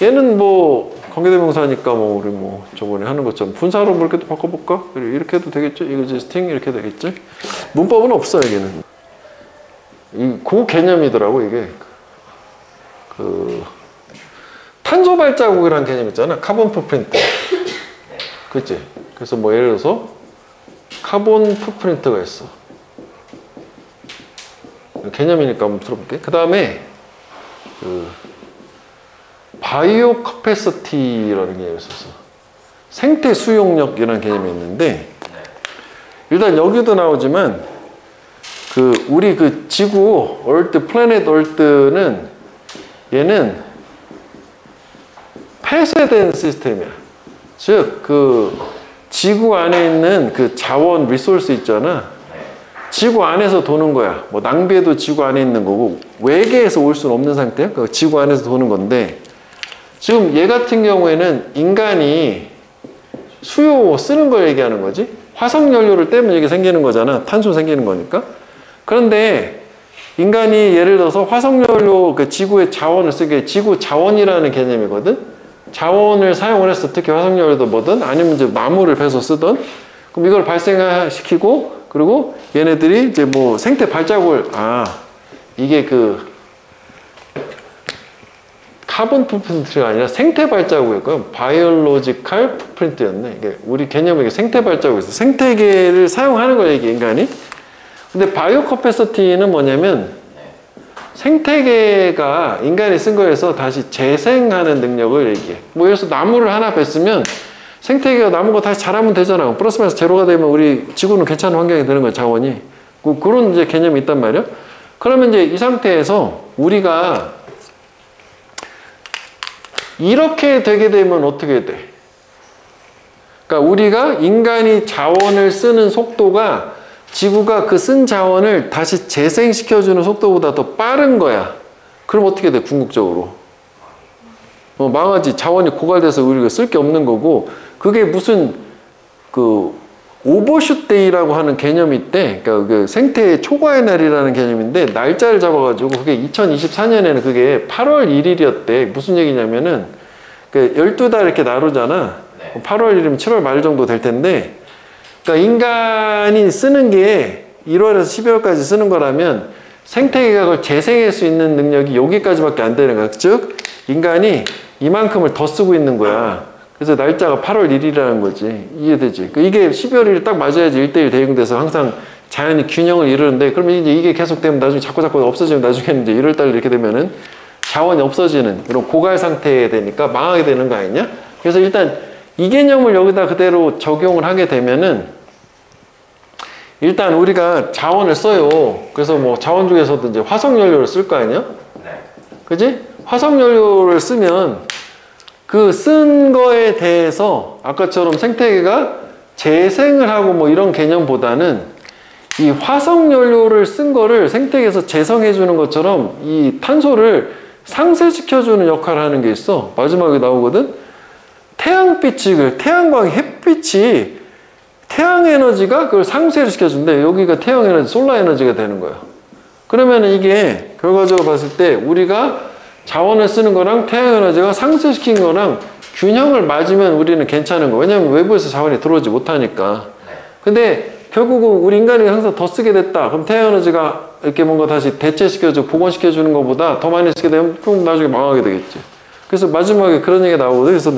[SPEAKER 1] 얘는 뭐 관계대명사니까 뭐 우리 뭐 저번에 하는 것처럼 분사로 뭐 이렇게 바꿔볼까? 이렇게 해도 되겠죠? existing 이렇게 되겠지? 문법은 없어 여기는. 그 개념이더라고 이게. 그 탄소 발자국이라는 개념 있잖아. 카본 풋프린트. 그치? 그래서 뭐 예를 들어서 카본 풋프린트가 있어. 개념이니까 한번 들어볼게. 그 다음에 그 바이오 커패시티라는 개념이 있었어. 생태 수용력이라는 개념이 있는데 일단 여기도 나오지만 그 우리 그 지구 얼트 플래닛 얼트는 얘는 폐쇄된 시스템이야. 즉 그 지구 안에 있는 그 자원 리소스 있잖아. 지구 안에서 도는 거야. 뭐 낭비해도 지구 안에 있는 거고 외계에서 올 수는 없는 상태야. 그 지구 안에서 도는 건데 지금 얘 같은 경우에는 인간이 수요 쓰는 걸 얘기하는 거지. 화석 연료를 떼면 이게 생기는 거잖아. 탄소 생기는 거니까. 그런데 인간이 예를 들어서 화석 연료 그 지구의 자원을 쓰게 지구 자원이라는 개념이거든. 자원을 사용을 했어. 특히 화석 연료도 뭐든 아니면 이제 나무를 베서 쓰던. 그럼 이걸 발생시키고 그리고 얘네들이 이제 뭐 생태 발자국을 이게 그 카본 풋프린트가 아니라 생태 발자국이었고요. 바이올로지컬 풋프린트였네. 이게 우리 개념에 이게 생태 발자국이었어. 생태계를 사용하는 거야 이게 인간이. 근데 바이오 커패시티는 뭐냐면 생태계가 인간이 쓴 거에서 다시 재생하는 능력을 얘기해. 뭐 예를 들어서 나무를 하나 뱄으면 생태계가 나무가 다시 자라면 되잖아. 플러스 마이너스 제로가 되면 우리 지구는 괜찮은 환경이 되는 거야, 자원이. 그런 이제 개념이 있단 말이야. 그러면 이제 이 상태에서 우리가 이렇게 되게 되면 어떻게 돼? 그러니까 우리가 인간이 자원을 쓰는 속도가 지구가 그 쓴 자원을 다시 재생시켜주는 속도보다 더 빠른 거야. 그럼 어떻게 돼, 궁극적으로? 망하지. 자원이 고갈돼서 우리가 쓸 게 없는 거고, 그게 무슨 그 오버슛 데이라고 하는 개념이 있대. 그러니까 그 생태의 초과의 날이라는 개념인데 날짜를 잡아가지고 그게 2024년에는 그게 8월 1일이었대. 무슨 얘기냐면은 그 12달 이렇게 나누잖아. 8월 1일이면 7월 말 정도 될 텐데, 그러니까 인간이 쓰는 게 1월에서 12월까지 쓰는 거라면 생태계가 그걸 재생할 수 있는 능력이 여기까지밖에 안 되는 거야. 즉 인간이 이만큼을 더 쓰고 있는 거야. 그래서 날짜가 8월 1일이라는 거지. 이해되지? 이게 12월 1일 딱 맞아야지 1대1 대응돼서 항상 자연이 균형을 이루는데, 그러면 이제 이게 계속되면 나중에 자꾸 없어지면 나중에는 이제 1월달 이렇게 되면은 자원이 없어지는 그런 고갈 상태에 되니까 망하게 되는 거 아니냐? 그래서 일단 이 개념을 여기다 그대로 적용을 하게 되면은 일단 우리가 자원을 써요. 그래서 뭐 자원 중에서도 이제 화석 연료를 쓸 거 아니야? 그지? 화석 연료를 쓰면 그 쓴 거에 대해서 아까처럼 생태계가 재생을 하고 뭐 이런 개념보다는 이 화석 연료를 쓴 거를 생태계에서 재성해 주는 것처럼 이 탄소를 상쇄시켜 주는 역할을 하는 게 있어. 마지막에 나오거든. 태양빛이, 태양광 햇빛이 태양 에너지가 그걸 상쇄를 시켜준대. 여기가 태양 에너지, 솔라 에너지가 되는 거야. 그러면 이게 결과적으로 봤을 때 우리가 자원을 쓰는 거랑 태양 에너지가 상쇄시킨 거랑 균형을 맞으면 우리는 괜찮은 거야. 왜냐면 외부에서 자원이 들어오지 못하니까. 근데 결국은 우리 인간이 항상 더 쓰게 됐다. 그럼 태양 에너지가 이렇게 뭔가 다시 대체시켜주고 복원시켜주는 것보다 더 많이 쓰게 되면 그럼 나중에 망하게 되겠지. 그래서 마지막에 그런 얘기가 나오거든. 그래서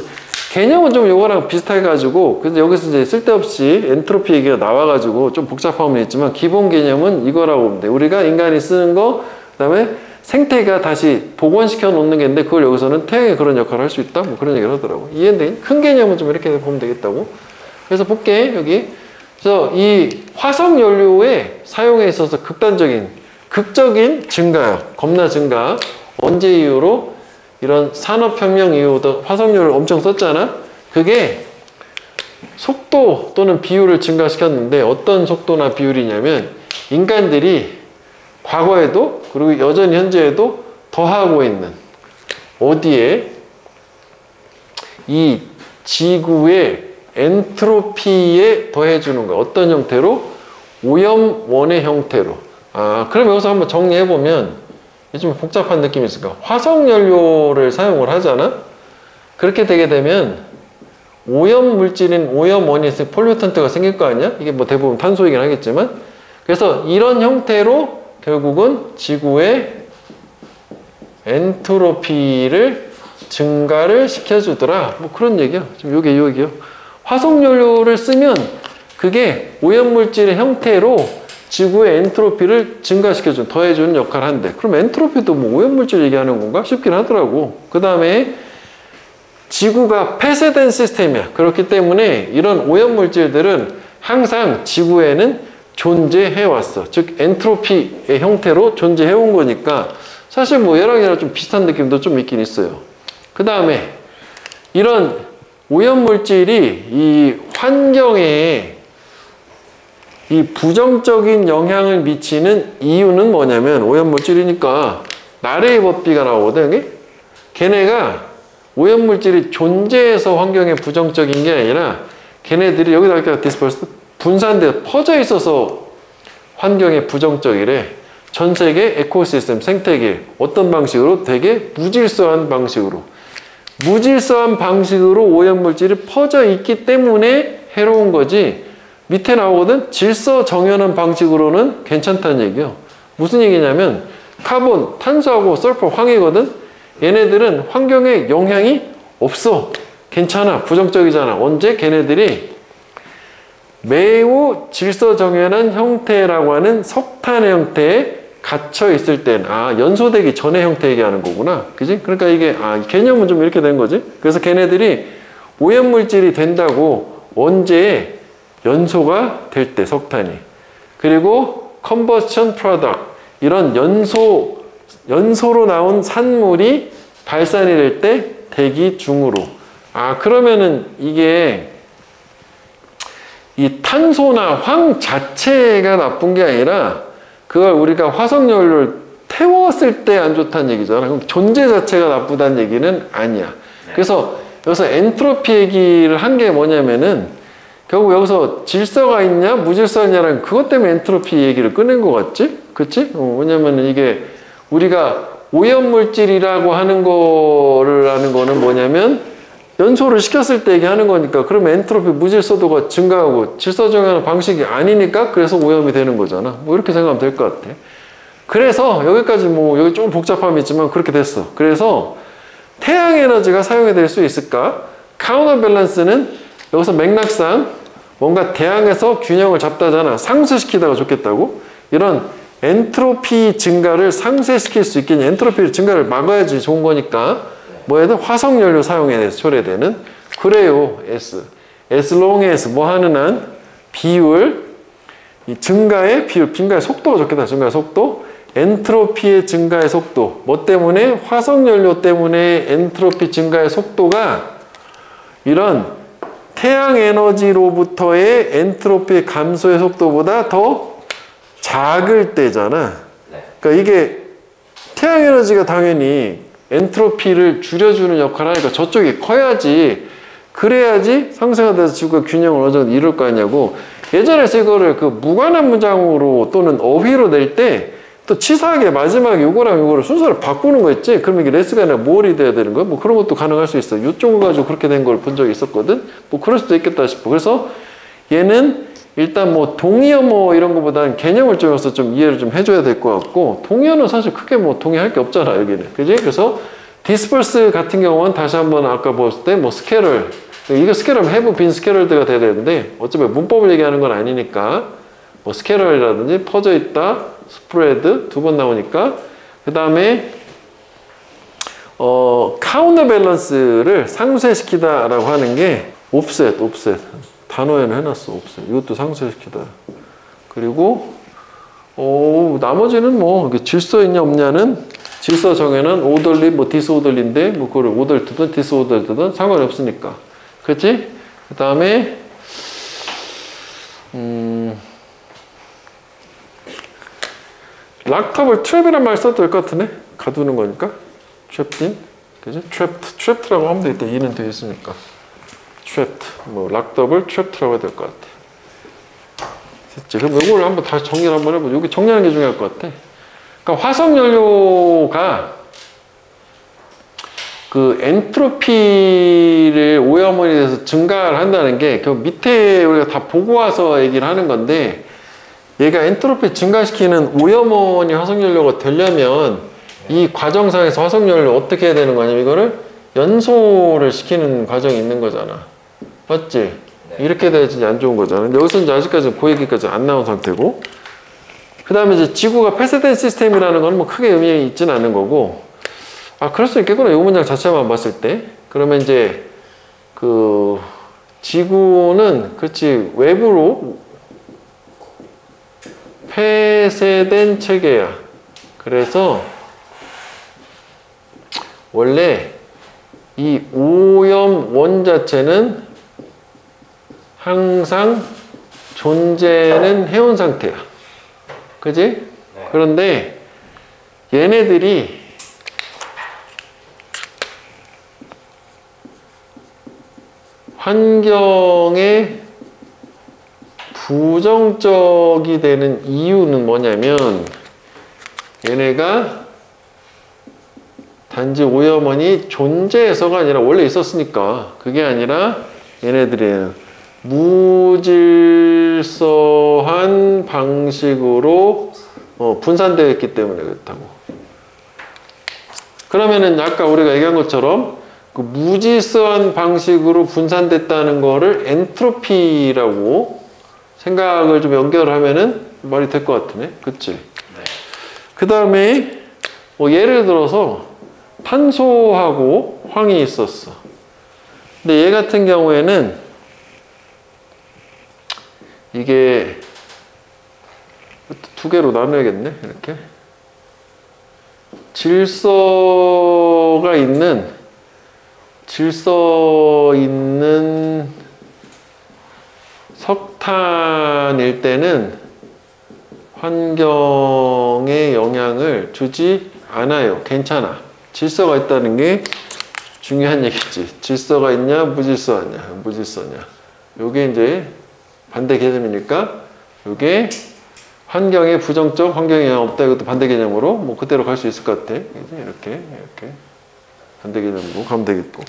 [SPEAKER 1] 개념은 좀 이거랑 비슷해 가지고, 그래서 여기서 이제 쓸데없이 엔트로피 얘기가 나와가지고 좀 복잡함은 있지만 기본 개념은 이거라고 보면 돼. 우리가 인간이 쓰는 거, 그 다음에 생태가 다시 복원시켜 놓는 게 있는데 그걸 여기서는 태양이 그런 역할을 할 수 있다? 뭐 그런 얘기를 하더라고. 이해돼? 큰 개념은 좀 이렇게 보면 되겠다고. 그래서 볼게, 여기. 그래서 이 화석 연료의 사용에 있어서 극적인 증가요. 겁나 증가. 언제 이후로? 이런 산업혁명 이후부터 화석연료를 엄청 썼잖아. 그게 속도 또는 비율을 증가시켰는데 어떤 속도나 비율이냐면 인간들이 과거에도 그리고 여전히 현재에도 더하고 있는 어디에 이 지구의 엔트로피에 더해주는 거야. 어떤 형태로? 오염원의 형태로. 그럼 여기서 한번 정리해보면 좀 복잡한 느낌이 있을까? 화석연료를 사용을 하잖아? 그렇게 되게 되면 오염 물질인 오염원이 있으면 폴루턴트가 생길 거 아니야? 이게 뭐 대부분 탄소이긴 하겠지만. 그래서 이런 형태로 결국은 지구의 엔트로피를 증가를 시켜주더라. 뭐 그런 얘기야. 지금 요게요. 화석연료를 쓰면 그게 오염물질의 형태로 지구의 엔트로피를 증가시켜주는, 더해주는 역할을 한대. 그럼 엔트로피도 뭐 오염물질 얘기하는 건가 싶긴 하더라고. 그 다음에 지구가 폐쇄된 시스템이야. 그렇기 때문에 이런 오염물질들은 항상 지구에는 존재해왔어. 즉 엔트로피의 형태로 존재해온 거니까 사실 뭐 얘랑 좀 비슷한 느낌도 좀 있긴 있어요. 그 다음에 이런 오염물질이 이 환경에 이 부정적인 영향을 미치는 이유는 뭐냐면 오염물질이니까 나레의 법비가 나오거든. 걔네가 오염물질이 존재해서 환경에 부정적인 게 아니라 걔네들이 여기다 이렇게 디스퍼스 분산돼 퍼져 있어서 환경에 부정적이래. 전 세계 에코시스템 생태계 어떤 방식으로? 되게 무질서한 방식으로 오염물질이 퍼져 있기 때문에 해로운 거지. 밑에 나오거든. 질서 정연한 방식으로는 괜찮다는 얘기예요. 무슨 얘기냐면 카본, 탄소하고 설퍼, 황이거든. 얘네들은 환경에 영향이 없어. 괜찮아. 부정적이잖아. 언제? 걔네들이 매우 질서정연한 형태라고 하는 석탄의 형태에 갇혀 있을 땐, 연소되기 전의 형태 얘기하는 거구나. 그지? 그러니까 이게, 개념은 좀 이렇게 된 거지. 그래서 걔네들이 오염물질이 된다고 언제 연소가 될 때, 석탄이. 그리고 combustion product, 이런 연소로 나온 산물이 발산이 될 때 대기 중으로. 그러면은 이게 이 탄소나 황 자체가 나쁜 게 아니라 그걸 우리가 화석연료를 태웠을 때 안 좋다는 얘기잖아. 그럼 존재 자체가 나쁘다는 얘기는 아니야. 네. 그래서 여기서 엔트로피 얘기를 한 게 뭐냐면은 결국 여기서 질서가 있냐 무질서가 있냐라는 그것 때문에 엔트로피 얘기를 꺼낸 것 같지? 그치? 왜냐면은 이게 우리가 오염물질이라고 하는 거는 뭐냐면 연소를 시켰을 때 얘기하는 거니까. 그러면 엔트로피 무질서도가 증가하고 질서정연한 방식이 아니니까 그래서 오염이 되는 거잖아. 뭐 이렇게 생각하면 될 것 같아. 그래서 여기까지 뭐 여기 좀 복잡함이 있지만 그렇게 됐어. 그래서 태양 에너지가 사용이 될 수 있을까? 카운터 밸런스는 여기서 맥락상 뭔가 태양에서 균형을 잡다잖아. 상쇄시키다가 좋겠다고. 이런 엔트로피 증가를 상쇄시킬 수 있겠냐. 엔트로피 증가를 막아야지 좋은 거니까. 뭐에든 화석연료 사용에 대해서 초래되는. 그래요. S long as 뭐 하는 한 비율, 이 증가의 비율, 증가의 속도가 좋겠다. 증가의 속도, 엔트로피의 증가의 속도. 뭐 때문에? 화석연료 때문에 엔트로피 증가의 속도가 이런 태양 에너지로부터의 엔트로피 감소의 속도보다 더 작을 때잖아. 그러니까 이게 태양 에너지가 당연히 엔트로피를 줄여주는 역할을 하니까 저쪽이 커야지. 그래야지 상쇄가 돼서 지구가 균형을 어느 정도 이룰 거 아니냐고. 예전에 이거를 그 무관한 문장으로 또는 어휘로 낼 때 또 치사하게 마지막에 요거랑 요거를 순서를 바꾸는 거 있지? 그러면 이게 레스가 아니라 뭘이 돼야 되는 거야? 뭐 그런 것도 가능할 수 있어. 요쪽을 가지고 그렇게 된 걸 본 적이 있었거든? 뭐 그럴 수도 있겠다 싶어. 그래서 얘는 일단 뭐 동의어 뭐 이런 거보다는 개념을 쪽에서 좀 이해를 좀 해줘야 될 것 같고, 동의어는 사실 크게 뭐 동의할 게 없잖아, 여기는. 그지? 그래서 디스퍼스 같은 경우는 다시 한번 아까 봤을 때 뭐 스케럴, 이거 스케럴 have been scattered가 돼야 되는데 어차피 문법을 얘기하는 건 아니니까 뭐 스케럴이라든지 퍼져 있다, 스프레드 두 번 나오니까. 그 다음에 카운터 밸런스를 상쇄시키다라고 하는 게 옵셋 단어에는 해놨어. 옵셋 이것도 상쇄시키다. 그리고 나머지는 뭐 질서 있냐 없냐는 질서 정에는 오더리 뭐 디스오더리인데 뭐 그걸 오더리든 디스오더리든 상관이 없으니까. 그렇지? 그 다음에 락탑을 트랩이란 말 써도 될 것 같으네. 가두는 거니까. 트랩인. 그지? 트랩트라고 하면 되겠다. 이는 되어 있으니까. 트랩트. 뭐 락더블 트랩트라고 해야 될 것 같아. 됐지? 그럼 이걸 한번 다시 정리를 한번 해보자. 여기 정리하는 게 중요할 것 같아. 그러니까 화석연료가 그 엔트로피를 오염원에 대해서 증가를 한다는 게 그 밑에 우리가 다 보고 와서 얘기를 하는 건데, 얘가 엔트로피 증가시키는 오염원이 화석연료가 되려면 이 과정상에서 화석연료를 어떻게 해야 되는 거냐면 이거를 연소를 시키는 과정이 있는 거잖아. 맞지? 네. 이렇게 돼야지 안 좋은 거잖아. 근데 여기서 이제 아직까지는 그 얘기까지 안 나온 상태고, 그 다음에 이제 지구가 폐쇄된 시스템이라는 건 뭐 크게 의미 있지는 않은 거고, 아, 그럴 수 있겠구나. 이 문장 자체만 봤을 때. 그러면 이제 그 지구는 그렇지 외부로 폐쇄된 체계야. 그래서 원래 이 오염원 자체는 항상 존재는 해온 상태야. 그지? 네. 그런데 얘네들이 환경에 부정적이 되는 이유는 뭐냐면 얘네가 단지 오염원이 존재해서가 아니라 원래 있었으니까, 그게 아니라 얘네들이 무질서한 방식으로 분산되어 있기 때문에 그렇다고. 그러면은 아까 우리가 얘기한 것처럼 그 무질서한 방식으로 분산됐다는 거를 엔트로피라고 생각을 좀 연결하면은 말이 될 것 같으네. 그치? 네. 그 다음에 뭐 예를 들어서 탄소하고 황이 있었어. 근데 얘 같은 경우에는 이게 두 개로 나눠야겠네. 이렇게 질서 있는 석탄일 때는 환경에 영향을 주지 않아요. 괜찮아. 질서가 있다는 게 중요한 얘기지. 질서가 있냐, 무질서하냐, 무질서냐. 요게 이제 반대 개념이니까 요게 환경에 부정적, 환경에 영향 없다. 이것도 반대 개념으로 뭐 그대로 갈 수 있을 것 같아. 이렇게 반대 개념으로 가면 되겠고.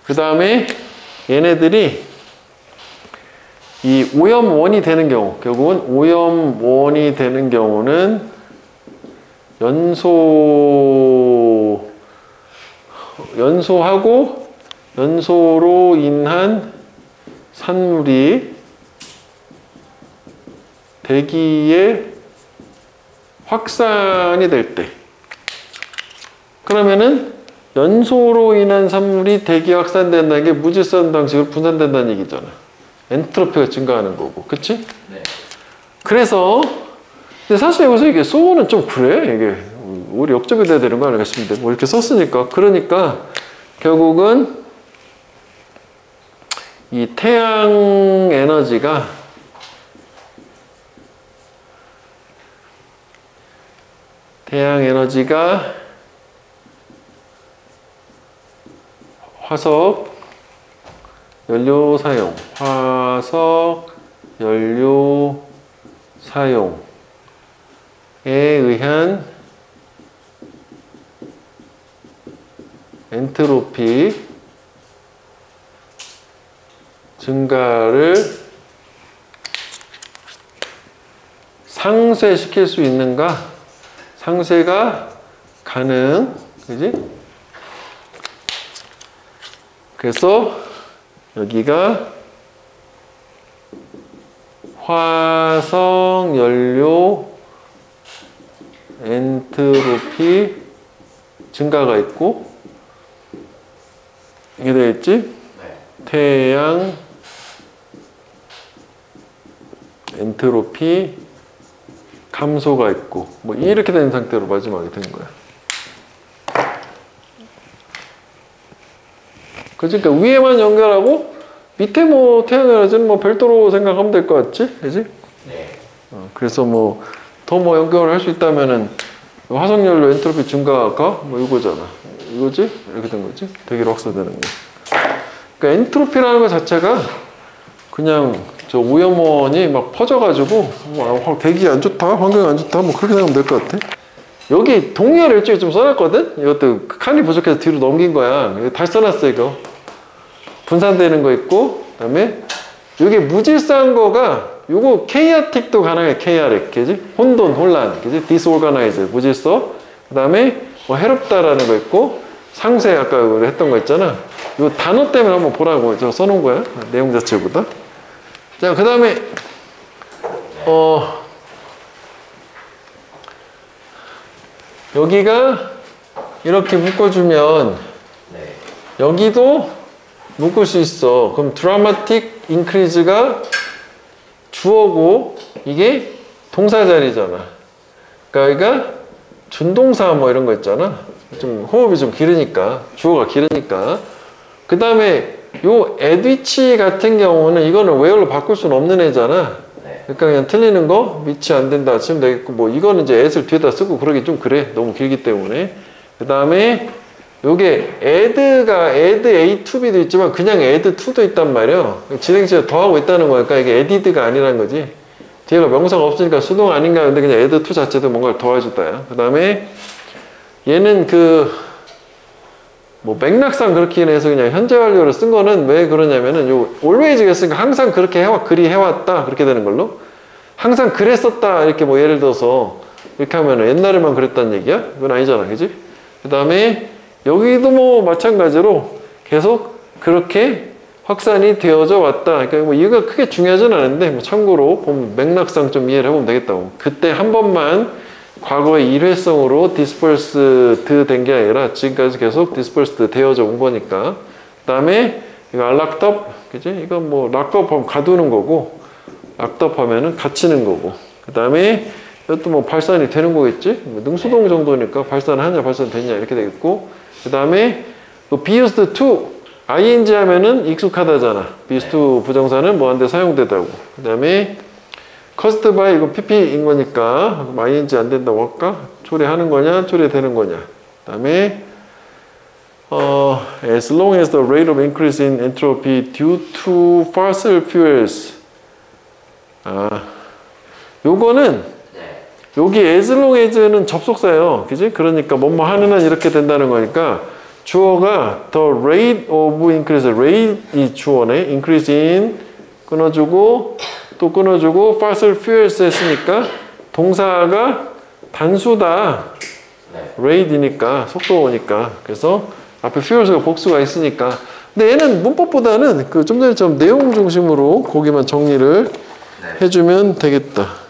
[SPEAKER 1] 그 다음에 얘네들이 이 오염원이 되는 경우, 결국은 오염원이 되는 경우는 연소하고 연소로 인한 산물이 대기에 확산이 될 때, 그러면은 연소로 인한 산물이 대기에 확산된다는 게 무질서한 방식으로 분산된다는 얘기잖아. 엔트로피가 증가하는 거고, 그치? 네. 그래서 근데 사실 여기서 이게 소는 좀 그래. 이게 우리 역접이 돼야 되는 거 아닌가 싶은데 뭐 이렇게 썼으니까. 그러니까 결국은 이 태양 에너지가 화석 연료 사용에 의한 엔트로피 증가를 상쇄시킬 수 있는가? 상쇄가 가능, 그지? 그래서 여기가 화석연료 엔트로피 증가가 있고, 이게 되겠지? 네. 태양 엔트로피 감소가 있고, 뭐 이렇게 된 상태로 마지막에 된 거야. 그러니까 위에만 연결하고 밑에 뭐 태양 에너지는 뭐 별도로 생각하면 될 것 같지? 그지? 네. 그래서 뭐 더 뭐 연결을 할 수 있다면은 화석연료 엔트로피 증가가 뭐 이거잖아. 이거지? 이렇게 된 거지? 대기로 확산되는 거. 그러니까 엔트로피라는 것 자체가 그냥 저 오염원이 막 퍼져가지고 대기 안 좋다, 환경이 안 좋다, 뭐 그렇게 생각하면 될 것 같아. 여기 동의어를 일찍 좀 써놨거든? 이것도 칸이 부족해서 뒤로 넘긴 거야. 이거 다시 써놨어, 이거. 분산되는 거 있고, 그 다음에, 이게 무질서한 거가, 요거 K아틱도 가능해, K아틱. 그지? 혼돈, 혼란. 그지? disorganize, 무질서. 그 다음에, 뭐, 해롭다라는 거 있고, 상세, 아까 우리 했던 거 있잖아. 요 단어 때문에 한번 보라고 저 써놓은 거야. 내용 자체보다. 자, 그 다음에, 여기가 이렇게 묶어주면 여기도 묶을 수 있어. 그럼 dramatic increase가 주어고 이게 동사 자리잖아. 그러니까 준동사 뭐 이런 거 있잖아. 좀 호흡이 좀 길으니까 주어가 길으니까. 그 다음에 요 ad위치 같은 경우는 이거는 where로 바꿀 수는 없는 애잖아. 그러니까 그냥 틀리는 거 위치 안 된다 치면 되겠고, 뭐 이거는 이제 at을 뒤에다 쓰고 그러기 좀 그래. 너무 길기 때문에. 그 다음에 요게 add가 add a to b도 있지만 그냥 add to도 있단 말이야. 진행시에 더하고 있다는 거니까 이게 added가 아니란 거지. 뒤에가 명사가 없으니까 수동 아닌가 근데 그냥 add to 자체도 뭔가를 더해줬다야. 그 다음에 얘는 뭐 맥락상 그렇게 해서 그냥 현재 완료로 쓴 거는 왜 그러냐면은 요 always가 있으니까 항상 그렇게 그리 해왔다 그렇게 되는 걸로. 항상 그랬었다 이렇게 뭐 예를 들어서 이렇게 하면은 옛날에만 그랬다는 얘기야? 그건 아니잖아, 그지? 그 다음에 여기도 뭐 마찬가지로 계속 그렇게 확산이 되어져 왔다. 그러니까 뭐 이유가 크게 중요하진 않은데 뭐 참고로 보면 맥락상 좀 이해를 해보면 되겠다고. 그때 한 번만 과거의 일회성으로 dispersed 된 게 아니라 지금까지 계속 dispersed 되어져 온 거니까. 그 다음에 이거 locked up, 그지? 이거 뭐 lock up 하면 가두는 거고, locked up 하면은 갇히는 거고. 그 다음에 이것도 뭐 발산이 되는 거겠지? 뭐 능수동 정도니까 발산하냐 발산됐냐 이렇게 되겠고. 그 다음에 be used to ing 하면은 익숙하다잖아. be used to 부정사는 뭐 한데 사용되다고. 그 다음에 caused by 이건 pp인 거니까 ing 안 된다고 할까? 초래하는 거냐 초래되는 거냐. 그 다음에 as long as the rate of increase in entropy due to fossil fuels. 요거는 여기 as long as는 접속사예요. 그지? 그러니까 뭐뭐 하는 한 이렇게 된다는 거니까 주어가 the rate of increase, rate 이 주어네. increase in 끊어주고 또 끊어주고 fossil fuels 했으니까 동사가 단수다. rate이니까 속도니까. 그래서 앞에 fuels가 복수가 있으니까. 근데 얘는 문법보다는 그 좀 전에처럼 내용 중심으로 거기만 정리를 해주면 되겠다.